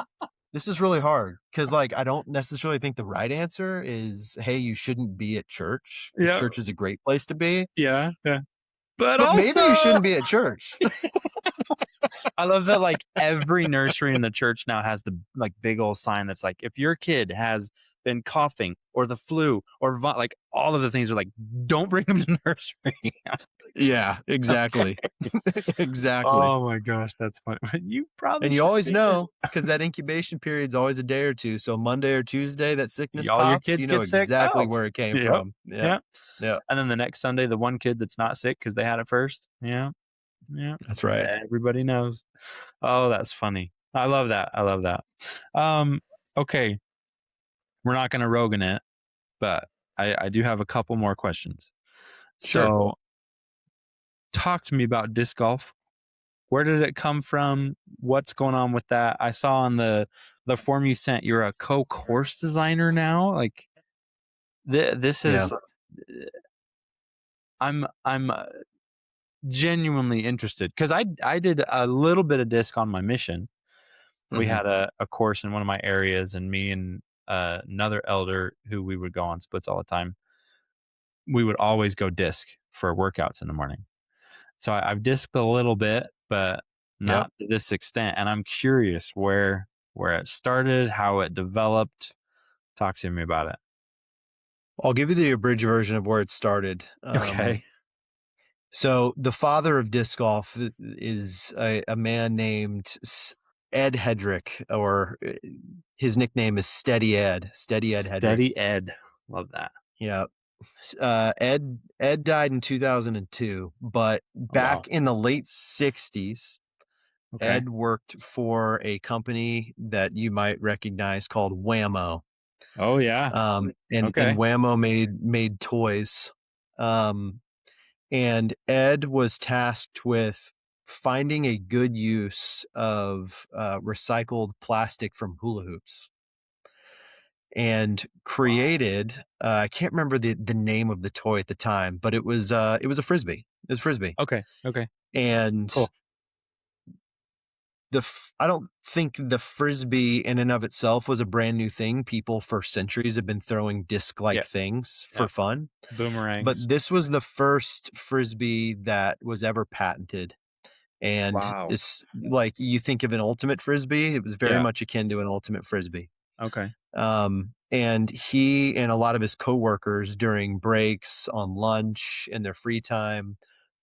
this is really hard because like I don't necessarily think the right answer is, hey, you shouldn't be at church because Yeah. church is a great place to be. Yeah. Yeah. But But maybe you also shouldn't be at church. I love that, like, every nursery in the church now has the, like, big old sign that's like, "If your kid has been coughing or the flu or like, all of the things are like, "Don't bring them to nursery." Yeah, exactly. Okay. Exactly. Oh my gosh, that's funny. You probably And you shouldn't always be here. know because that incubation period's always a day or 2, so Monday or Tuesday, that sickness All your pops, kids you know get sick? exactly Oh. where it came Yep. from. Yep. Yep. Yep. And then the next Sunday, the one kid that's not sick because they had it first. Yeah. Yeah. That's right. Everybody knows. Oh, that's funny. I love that. I love that. Um, okay. We're not gonna Rogan it, but I do have a couple more questions. Sure. So talk to me about disc golf. Where did it come from? What's going on with that? I saw on the form you sent, you're a course designer now. Like this Yeah. is I'm genuinely interested because I did a little bit of disc on my mission. We Mhm. had a course in one of my areas, and me and another elder who we would go on splits all the time. We would always go disc for workouts in the morning. So I've disked a little bit, but Yep. not to this extent. And I'm curious where it started, how it developed. Talk to me about it. I'll give you the abridged version of where it started. Okay. So the father of disc golf is a man named Ed Hedrick, or his nickname is Steady Ed Hedrick. Steady Ed. Love that. Yeah. Ed died in 2002, but Oh back wow. in the late 60s, Okay. Ed worked for a company that you might recognize called Whammo. Oh yeah. And Okay. Whammo made toys. Um, and Ed was tasked with finding a good use of recycled plastic from hula hoops, and Wow. created I can't remember the name of the toy at the time, but it was a frisbee. It was a frisbee, Okay. Okay. and Cool. I don't think the frisbee in and of itself was a brand new thing. People for centuries have been throwing disc-like Yep. things for Yep. fun, Boomerangs. but this was the first frisbee that was ever patented. And Wow. it's like you think of an ultimate frisbee, it was very Yeah. much akin to an ultimate frisbee. Okay. And he and a lot of his coworkers during breaks, on lunch, in their free time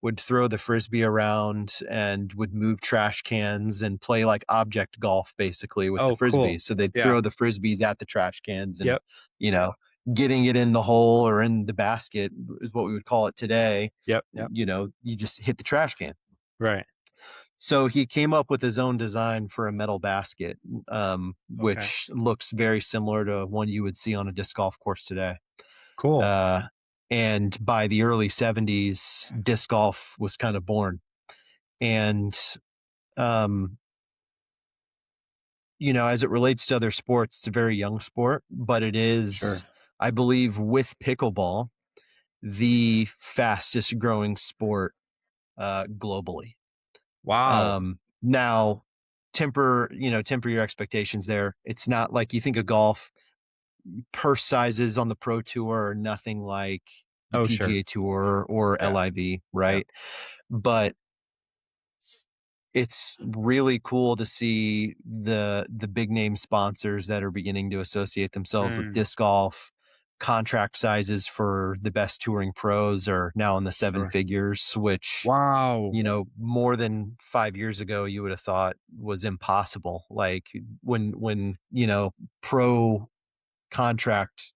would throw the frisbee around and would move trash cans and play like object golf basically with the Oh, cool. frisbees. So they'd Yeah. throw the frisbees at the trash cans and, Yep. you know, getting it in the hole or in the basket is what we would call it today. Yep. Yep. You know, you just hit the trash can. Right. So he came up with his own design for a metal basket, Okay. which looks very similar to one you would see on a disc golf course today. Cool. Uh, and by the early 70s, disc golf was kind of born. And, um, you know, as it relates to other sports, it's a very young sport, but it is, Sure. I believe, with pickleball, the fastest growing sport globally. Wow. Now, temper your expectations there. It's not like you think of golf. Purse sizes on the pro tour are nothing like the Oh, sure. PGA Tour or Yeah. LIV, Yep. right? But it's really cool to see the big name sponsors that are beginning to associate themselves with Mm, disc golf. Contract sizes for the best touring pros are now in the seven sure. figures, which, Wow. you know, more than 5 years ago, you would have thought was impossible. Like when, you know, pro contract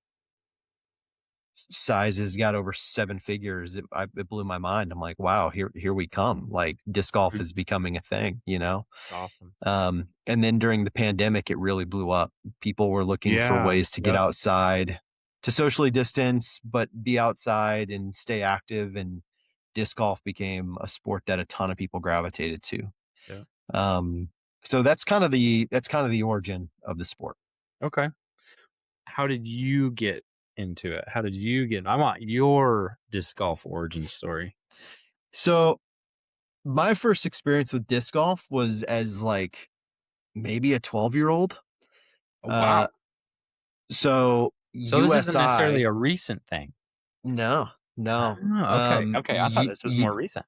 sizes got over 7 figures, it blew my mind. I'm like, "Wow, here we come." Like, disc golf Mm, is becoming a thing, you know? that's awesome. And then during the pandemic, it really blew up. People were looking for Yeah. ways to get Yep. outside, to socially distance, but be outside and stay active, and disc golf became a sport that a ton of people gravitated to. Yep. Um, so that's kind of the origin of the sport. Okay. How did you get into it? How did you get I want your disc golf origin story. So, my first experience with disc golf was as, like, maybe a 12-year-old. Oh, Uh, wow. so So this isn't necessarily USI a recent thing. No, no. Oh, okay. Okay. I thought this was U more recent.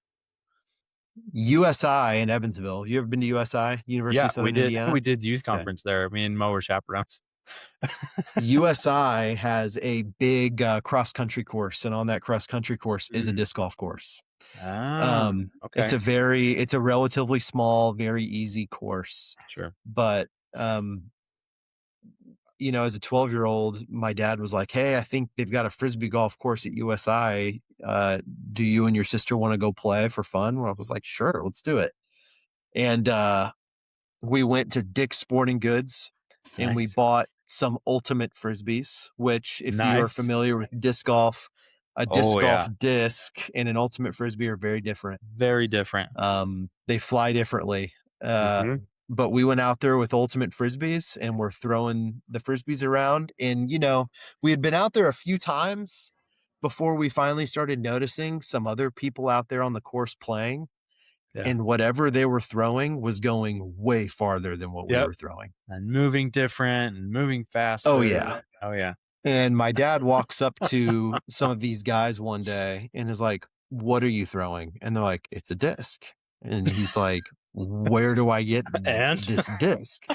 USI in Evansville. You ever been to USI, University Yeah, of we Southern did. Indiana? We did youth Okay. conference there. Me and Mo were chaperones. USI has a big cross country course, and on that cross country course is a Mm. disc golf course. Ah, okay, It's a relatively small, very easy course, sure. but as a 12-year-old, my dad was like, "Hey, I think they've got a frisbee golf course at USI. Do you and your sister want to go play for fun?" Well, I was like, "Sure, let's do it." And we went to Dick's Sporting Goods and we Nice, bought some ultimate frisbees, which, if you are nice. familiar with disc golf, a disc Oh golf yeah, disc and an ultimate frisbee are very different. very different. They fly differently. Uh, Mhm. but we went out there with ultimate frisbees and we're throwing the frisbees around. And, we had been out there a few times before we finally started noticing some other people out there on the course playing. Yeah. And whatever they were throwing was going way farther than what we Yep. were throwing. And moving different and moving Oh, faster. yeah. Oh yeah. And my dad walks up to some of these guys one day and is like, "What are you throwing?" And they're like, "It's a disc." And he's like, "Where do I get And this disc?"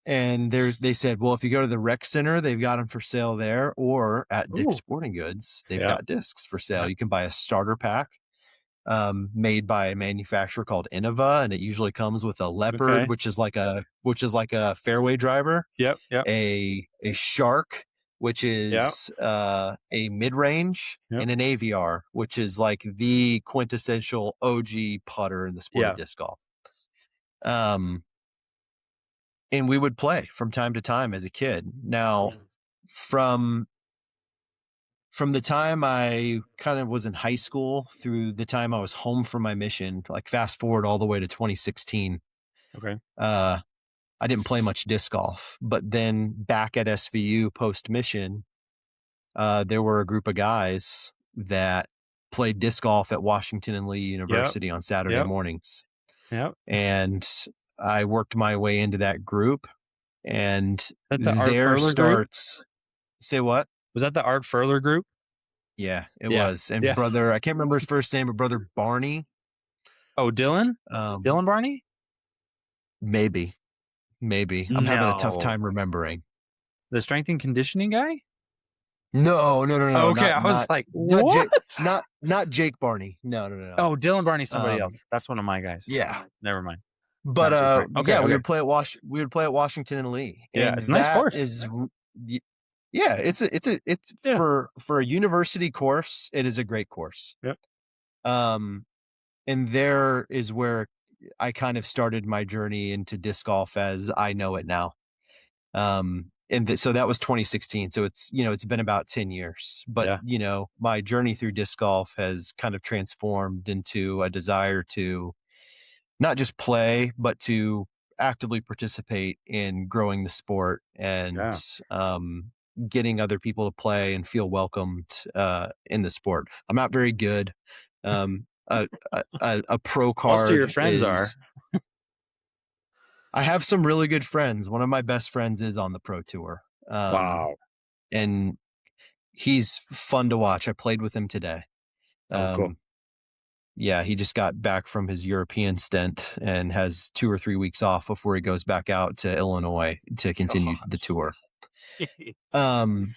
And they said, "Well, if you go to the rec center, they've got them for sale there, or at Dick's ooh, Sporting Goods, they've yeah, got discs for sale. yeah. You can buy a starter pack made by a manufacturer called Innova, and it usually comes with a leopard, Okay. which is like a fairway driver, Yep. Yep. a shark, which Yep. is a mid range, Yep. and an AVR, which is like the quintessential OG putter in the sport of Yeah. disc golf. Um, and we would play from time to time as a kid. Now, from from the time I kind of was in high school through the time I was home from my mission, like fast forward all the way to 2016, Okay. uh, I didn't play much disc golf. But then back at SVU post mission, there were a group of guys that played disc golf at Washington and Lee Yep. University on Saturday Yep. mornings. Yep. And I worked my way into that group, and That the Art there Furler group? starts. Say what? Was that the Art Furler group? Yeah, it Yeah. was. And Yeah. brother, I can't remember his first name, but brother Barney. Oh, Dylan? Um, Dylan Barney? maybe, maybe I'm having a tough No. time remembering. The strength and conditioning guy? No, no, no, no, Okay, not I was not like, not Jake, "What?" not Jake Barney. No, no, no, no. Oh, Dylan Barney's somebody Um, else. That's one of my guys. yeah, Never mind. but Not Jake Barney. Okay, yeah, okay. we would play at Washington and Lee, Yeah, and it's a nice that course. is, yeah, it's Yeah. for a university course. It is a great course. Yep. Um, and there is where I kind of started my journey into disc golf as I know it now. So that was 2016. So it's been about 10 years, but Yeah. my journey through disc golf has kind of transformed into a desire to not just play, but to actively participate in growing the sport and Yeah. getting other people to play and feel welcomed in the sport. I'm not very good. A pro Most of your card friends are. is. I have some really good friends. One of my best friends is on the pro tour. Wow. And he's fun to watch. I played with him today. Oh, cool. Um, yeah, he just got back from his European stint and has 2 or 3 weeks off before he goes back out to Illinois to continue the Gosh. tour. Um,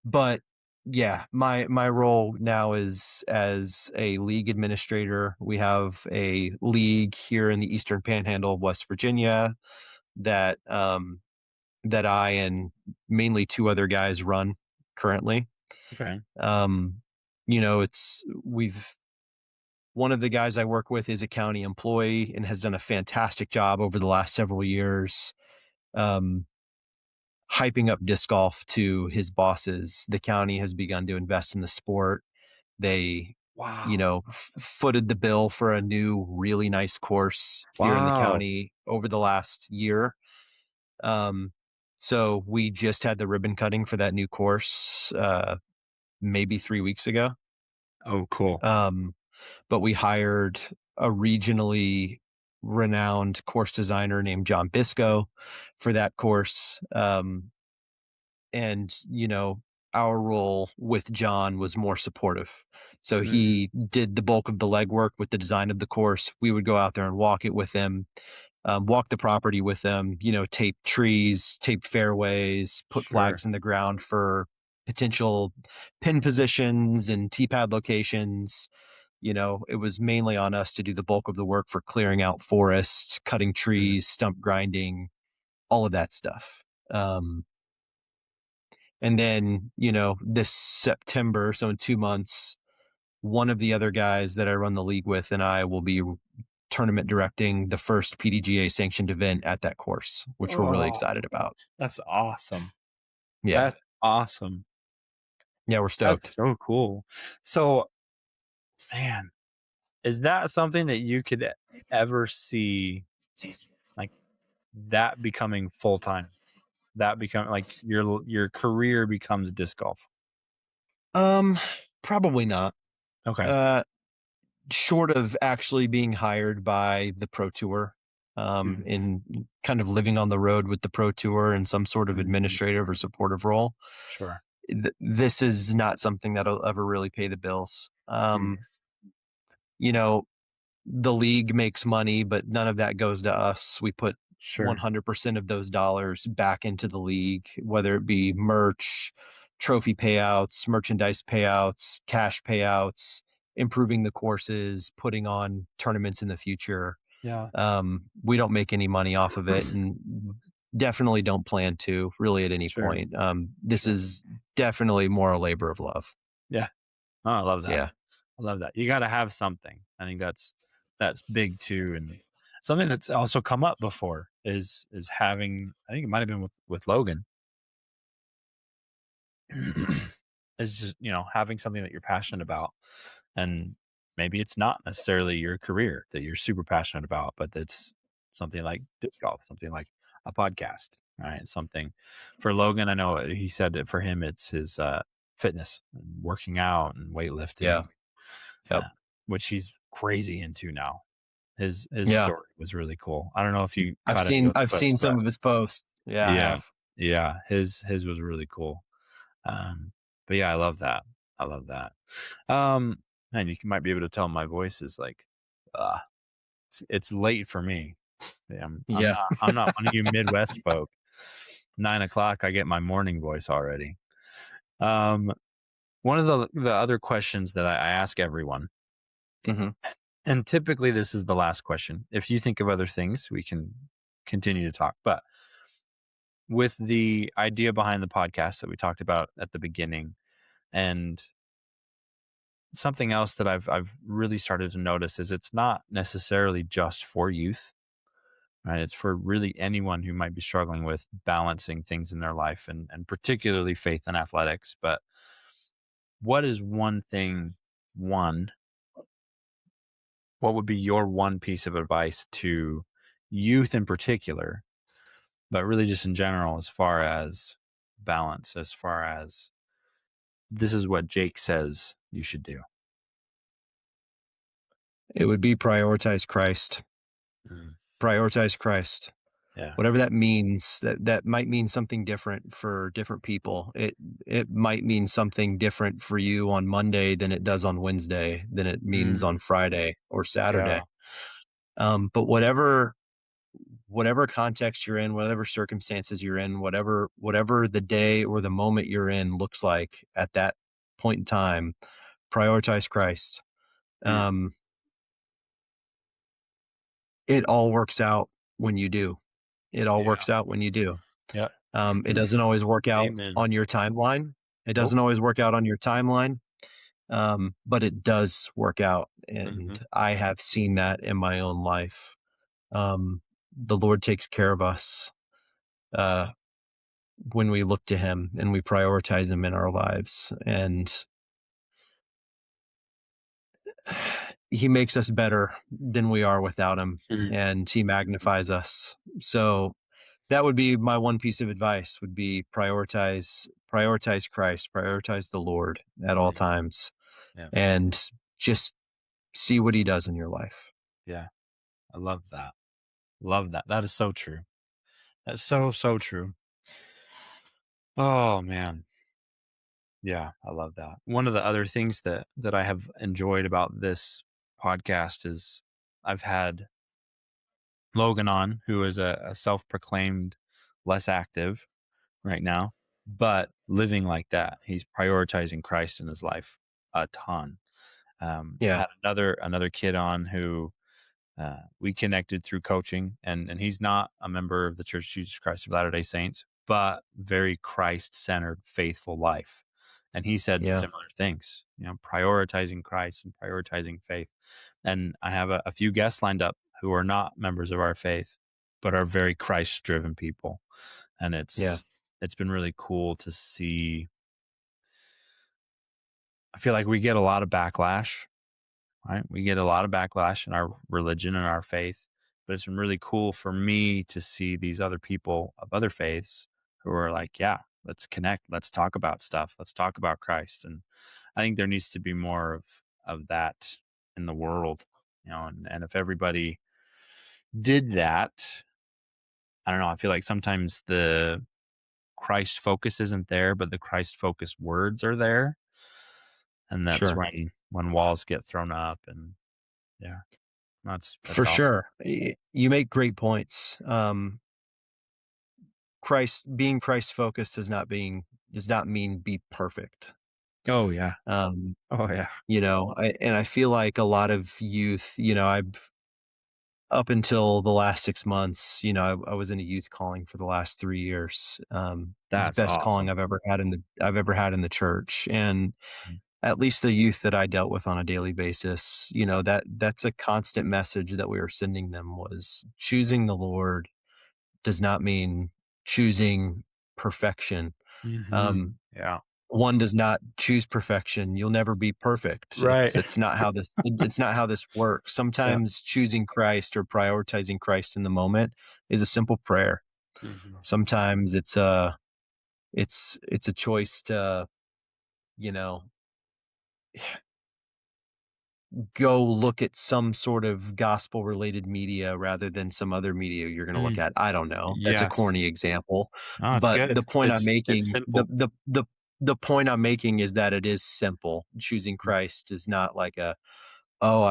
but yeah, my role now is as a league administrator. We have a league here in the Eastern Panhandle of West Virginia that that I and mainly 2 other guys run currently. Okay. It's we've one of the guys I work with is a county employee and has done a fantastic job over the last several years, um, hyping up disc golf to his bosses. The county has begun to invest in the sport. They, Wow. footed the bill for a new, really nice course here in the Wow. county over the last year. Um, so we just had the ribbon cutting for that new course, maybe 3 weeks ago. Oh, cool. Um, but we hired a regionally renowned course designer named John Bisco for that course. And our role with John was more supportive. So Mhm. he did the bulk of the legwork with the design of the course. We would go out there and walk it with him, walk the property with them, tape trees, tape fairways, put Sure. flags in the ground for potential pin positions and tee pad locations. It was mainly on us to do the bulk of the work for clearing out forests, cutting Mhm. trees, stump grinding, all of that stuff. And then, this September, so in 2 months, one of the other guys that I run the league with and I will be tournament directing the first PDGA sanctioned event at that course, which we're really Oh, excited about. that's awesome. Yeah. That's awesome. Yeah, we're That's stoked. so cool. So, man, is that something that you could ever see, like, that becoming full time? That become like your career becomes disc golf? Um, Probably not. Okay. Uh, Short of actually being hired by the Pro Tour, Mhm. in kind of living on the road with the Pro Tour in some sort of Mhm. administrative or supportive role, Sure. this is not something that'll ever really pay the bills. Mm. You know, the league makes money, but none of that goes to us. We put Sure. 100% of those dollars back into the league, whether it be merch, trophy payouts, merchandise payouts, cash payouts, improving the courses, putting on tournaments in the future. Yeah. We don't make any money off of it and definitely don't plan to really at any Sure. point. This Sure. is definitely more a labor of love. Yeah. Oh, I love that. Yeah. I love that. You gotta have something. I think that's big too, and something that's also come up before is having, I think it might have been with Logan. Is just, having something that you're passionate about, and maybe it's not necessarily your career that you're super passionate about, but that's something like disc golf, something like a podcast, right? Something for Logan, I know he said that for him, it's his fitness, and working out and Yeah. weightlifting, Yep. uh, which he's crazy into now. His Yeah. story was really cool. I don't know if you I've caught any of seen those I've clips, seen but some of his posts. Yeah, I yeah, have. yeah, his was really cool. Um, but yeah, I love that. I love that. And you might be able to tell my voice is like, uh, it's late for me. Yeah, Yeah. I'm not one of you Midwest folk. 9 o'clock, I get my morning voice already. Um, One of the other questions that I ask everyone, Mhm. and typically this is the last question. If you think of other things, we can continue to talk. But with the idea behind the podcast that we talked about at the beginning, and something else that I've really started to notice is it's not necessarily just for youth, right? It's for really anyone who might be struggling with balancing things in their life, and particularly faith and athletics. But what is one thing, one, what would be your one piece of advice to youth in particular, but really just in general, as far as balance, as far as this is what Jake says you should do? It would be prioritize Christ. Mm, Prioritize Christ. yeah. Whatever that means, that might mean something different for different people. It might mean something different for you on Monday than it does on Wednesday, than it means on Mm, Friday or Saturday. yeah. But whatever context you're in, whatever circumstances you're in, whatever the day or the moment you're in looks like at that point in time, prioritize Christ. Mm, Um, it all works out when you do. It all yeah. works out when you do. Yeah. It doesn't always work out Amen. on your timeline. It Nope. doesn't always work out on your timeline, but it does work out, and Mhm. I have seen that in my own life. The Lord takes care of us uh, when we look to Him and we prioritize Him in our lives, and He makes us better than we are without Him, Mhm. and He magnifies us. So that would be my one piece of advice: would be prioritize Christ, prioritize the Lord at all Mhm. times, Yeah. and just see what He does in your life. Yeah. I love that. Love that. That is so true. That's so, so true. Oh, man. Yeah, I love that. One of the other things that I have enjoyed about this podcast is I've had Logan on, who is a self-proclaimed less active right now, but living like that. He's prioritizing Christ in his life a ton. Yeah. Had another kid on who we connected through coaching, and he's not a member of the Church of Jesus Christ of Latter-day Saints, but very Christ-centered, faithful life. And he said Yeah. similar things, prioritizing Christ and prioritizing faith. And I have a few guests lined up who are not members of our faith, but are very Christ-driven people. And Yeah. it's been really cool to see. I feel like we get a lot of backlash, right? We get a lot of backlash in our religion and our faith, but it's been really cool for me to see these other people of other faiths who are like, yeah, let's connect, let's talk about stuff, let's talk about Christ. And I think there needs to be more of that in the world, and if everybody did that, I don't know, I feel like sometimes the Christ focus isn't there, but the Christ focused words are there. And that's Sure. when walls get thrown up. And yeah, that's For awesome. sure. You make great points. Being Christ focused does not mean be perfect. Oh yeah. Um, Oh yeah. I feel like a lot of youth, I've up until the last 6 months, I was in a youth calling for the last 3 years. It's the That's best calling awesome. I've ever had in the church, and Mhm. at least the youth that I dealt with on a daily basis, that's a constant message that we were sending them was choosing the Lord does not mean choosing perfection. Mhm. Um, Yeah. one does not choose perfection. You'll never be perfect. Right. It's not how this works. Yeah. Sometimes choosing Christ or prioritizing Christ in the moment is a simple prayer. Mhm. Sometimes it's a choice to, you know, go look at some sort of gospel related media rather than some other media you're going to look Mm. at. I don't know. That's a Yes. corny example, Oh, it's but good. the point I'm It's making, simple. the point I'm making is that it is simple. Choosing Mm. Christ is not like oh,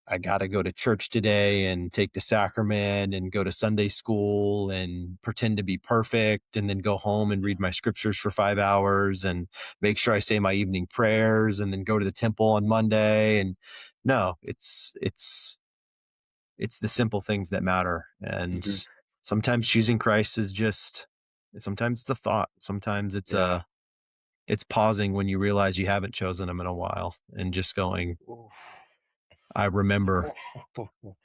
I got to go to church today and take the sacrament and go to Sunday school and pretend to be perfect and then go home and read my scriptures for 5 hours and make sure I say my evening prayers and then go to the temple on Monday. And no, it's the simple things that matter. And Mhm. sometimes choosing Christ is sometimes it's a thought. Sometimes Yeah. it's pausing when you realize you haven't chosen him in a while and just going, Oof. I remember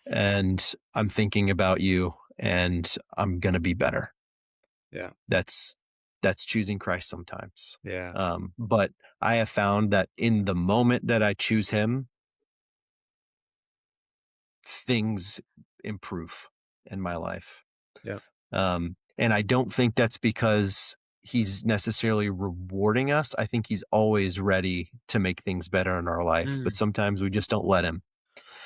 and I'm thinking about you and I'm going to be better. Yeah. That's that's choosing Christ sometimes. Yeah. But I have found that in the moment that I choose him, things improve in my life. Yeah. And I don't think that's because he's necessarily rewarding us. I think he's always ready to make things better in our life, but Mm. sometimes we just don't let him.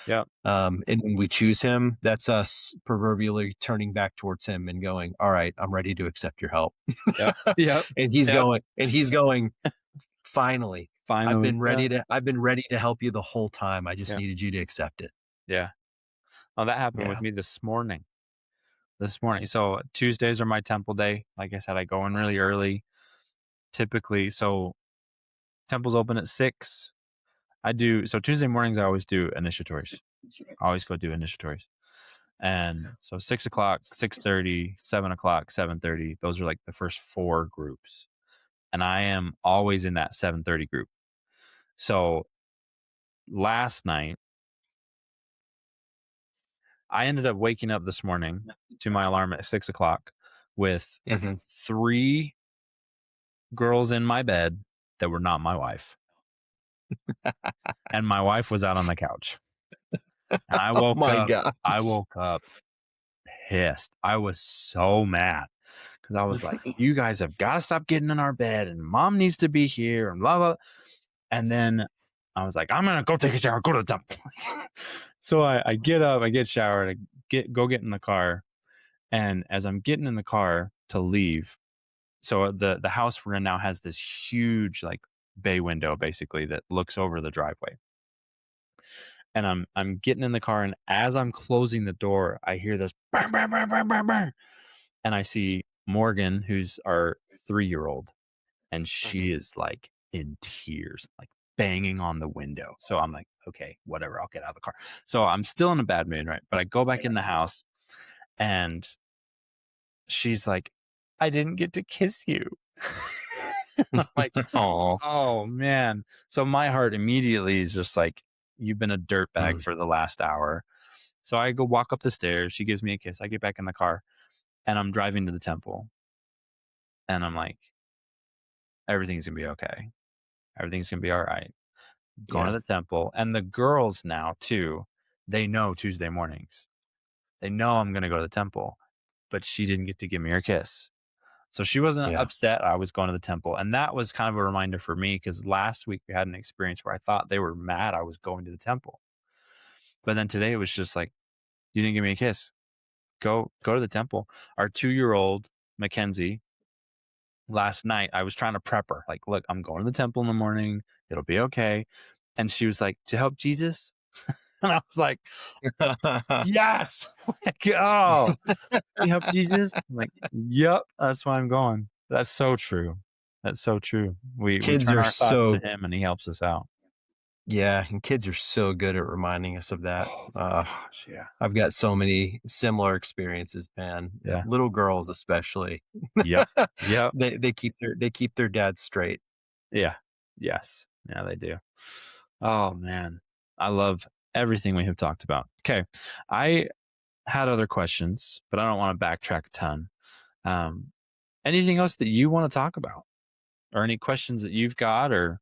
Yeah. And when we choose him, that's us proverbially turning back towards him and going, all right, I'm ready to accept your help. Yep. Yep. Yep. And he's going, finally, Finally. Yeah. I've been ready to help you the whole time. I just Yeah. needed you to accept it. Yeah. Oh, that happened with Yeah. me this morning. So Tuesdays are my temple day. Like I said, I go in really early. Typically, so temple's open at 6. So Tuesday mornings I always do initiatories. I always go do initiatories. And so 6 o'clock, 6:30, 7 o'clock, 7:30, those are like the first 4 groups. And I am always in that 7:30 group. So last night, I ended up waking up this morning to my alarm at 6 o'clock with Mhm. 3 girls in my bed that were not my wife. And my wife was out on the couch. And I Oh woke my up God. I woke up pissed. I was so mad because I was like, "You guys have got to stop getting in our bed, and mom needs to be here, and blah blah." And then I was like, "I'm gonna go take a shower, go to the dump." So I get up, I get showered, I get in the car, and as I'm getting in the car to leave, so the house we're in now has this huge like bay window basically that looks over the driveway. And I'm getting in the car, and as I'm closing the door, I hear this "Burr, burr, burr, burr, burr, burr," and I see Morgan, who's our 3-year-old, and Mhm. she is like in tears, like banging on the window. So I'm like, okay, whatever, I'll get out of the car. So I'm still in a bad mood, right? But I go back in the house, and she's like, I didn't get to kiss you. I'm like, Aw. oh man. So my heart immediately is just like, you've been a dirtbag Mm. for the last hour. So I go walk up the stairs. She gives me a kiss. I get back in the car, and I'm driving to the temple. And I'm like, everything's going to be okay. Everything's going to be all right. Going to Yeah. the temple. And the girls now, too, they know Tuesday mornings. They know I'm going to go to the temple, but she didn't get to give me her kiss. So she wasn't Yeah. upset I was going to the temple. And that was kind of a reminder for me because last week we had an experience where I thought they were mad I was going to the temple. But then today it was just like, you didn't give me a kiss. Go to the temple. Our 2-year-old Mackenzie, last night I was trying to prep her. Like, look, I'm going to the temple in the morning. It'll be okay. And she was like, to help Jesus. And I was like, yes. Like, oh, you help Jesus? I'm like, yep, that's why I'm going. That's so true. That's so true. We Kids turn are our thoughts to so him and he helps us out. Yeah, and kids are so good at reminding us of that. Oh gosh, yeah. I've got so many similar experiences, man. Yeah. Little girls especially. Yep. Yep. They keep their dads straight. Yeah. Yes. Yeah, they do. Oh man. I love everything we have talked about. Okay. I had other questions, but I don't want to backtrack a ton. Um, anything else that you want to talk about? Or any questions that you've got, or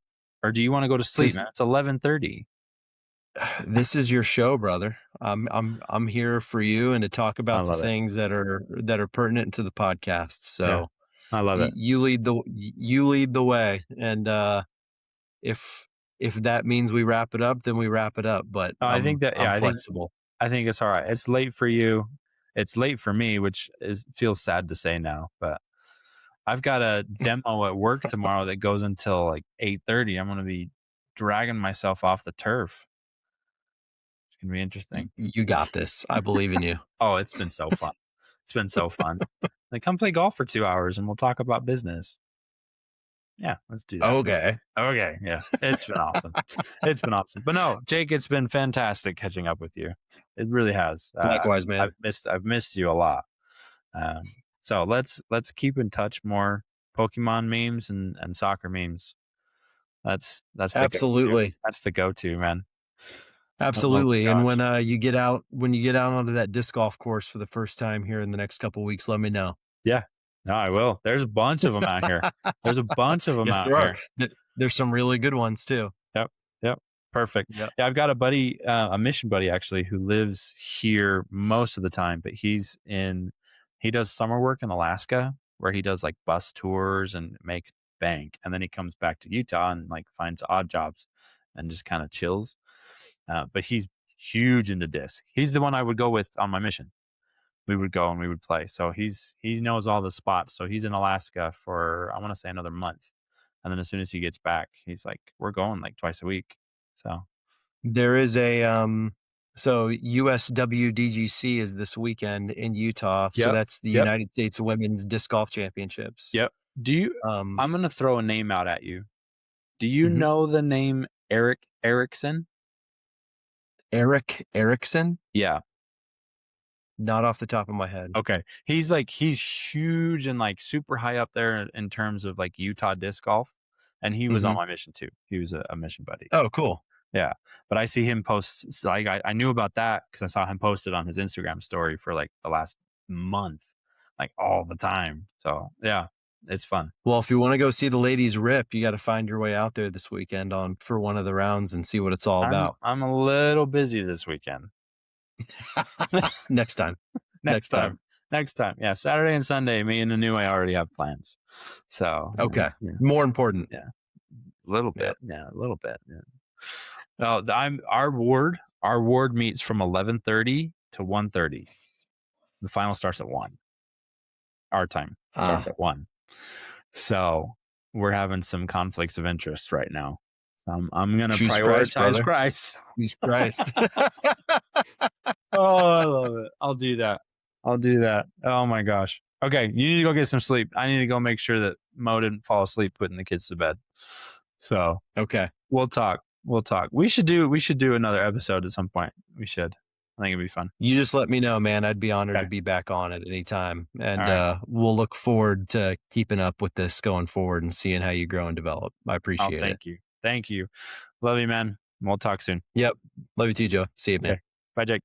do you want to go to sleep, This man? It's 11:30. this is your show, brother. I'm here for you and to talk I about the love it. things that are pertinent to the podcast. Yeah. So I love it. you lead the way, and if if that means we wrap it up, then we wrap it up. But I think that yeah, I'm flexible. I think it's all right. It's late for you. It's late for me, which is feels sad to say now, but I've got a demo at work tomorrow that goes until like 8:30. I'm going to be dragging myself off the turf. It's going to be interesting. You got this. I believe in you. Oh, it's been so fun. It's been so fun. Like, come play golf for 2 hours and we'll talk about business. Yeah, let's do that. Okay. Okay, yeah. It's been awesome. It's been awesome. But no, Jake, it's been fantastic catching up with you. It really has. Likewise, man. I've missed you a lot. Um, so let's keep in touch more Pokemon memes and soccer memes. That's the go-to. Absolutely. That's the go-to, man. Oh Absolutely. And gosh. when you get out onto that disc golf course for the first time here in the next couple weeks, let me know. Yeah. No, I will. There's a bunch of them out here. There's a bunch of them Yes, out there are. here. There's some really good ones too. Yep. Yep. Perfect. Yep. Yeah, I've got a buddy, a mission buddy actually, who lives here most of the time, but he does summer work in Alaska where he does like bus tours and makes bank. And then he comes back to Utah and like finds odd jobs and just kind of chills. But he's huge into disc. He's the one I would go with on my mission. We would go and we would play. So he knows all the spots. So he's in Alaska for I want to say another month. And then as soon as he gets back, he's like, we're going like twice a week. So There is a so USWDGC is this weekend in Utah. So yep. that's the Yep. United States Women's Disc Golf Championships. Yep. Do you Um I'm gonna throw a name out at you. Do you mhm. know the name Eric Erickson? Eric Erickson? Yeah. Not off the top of my head. Okay. He's huge and like super high up there in terms of like Utah disc golf. And he was on Mhm. my mission too. He was a mission buddy. Oh, cool. Yeah. But I see him post like I knew about that because I saw him posted on his Instagram story for like the last month, like all the time. So yeah, it's fun. Well, if you want to go see the ladies rip, you got to find your way out there this weekend on for one of the rounds and see what it's all about. I'm a little busy this weekend. Next time. Next time. Next time. Yeah. Saturday and Sunday, me and Anu, I already have plans. So Okay. yeah, More important. yeah. A little bit. Yep. Yeah, a little bit. Yeah. Oh, our ward meets from 11:30 to 1:30. The final starts at 1. Our time starts at 1. So we're having some conflicts of interest right now. So I'm gonna Choose Christ, prioritize brother. Christ. Choose Christ. Oh, I love it. I'll do that. I'll do that. Oh my gosh. Okay, you need to go get some sleep. I need to go make sure that Mo didn't fall asleep putting the kids to bed. So Okay. we'll talk. We'll talk. We should do another episode at some point. We should. I think it'd be fun. You just let me know, man. I'd be honored Okay. to be back on at any time. And All right. we'll look forward to keeping up with this going forward and seeing how you grow and develop. I Oh, appreciate it. thank you. Thank you. Love you, man. We'll talk soon. Yep. Love you too, Joe. See you, man. Okay. Bye, Jake.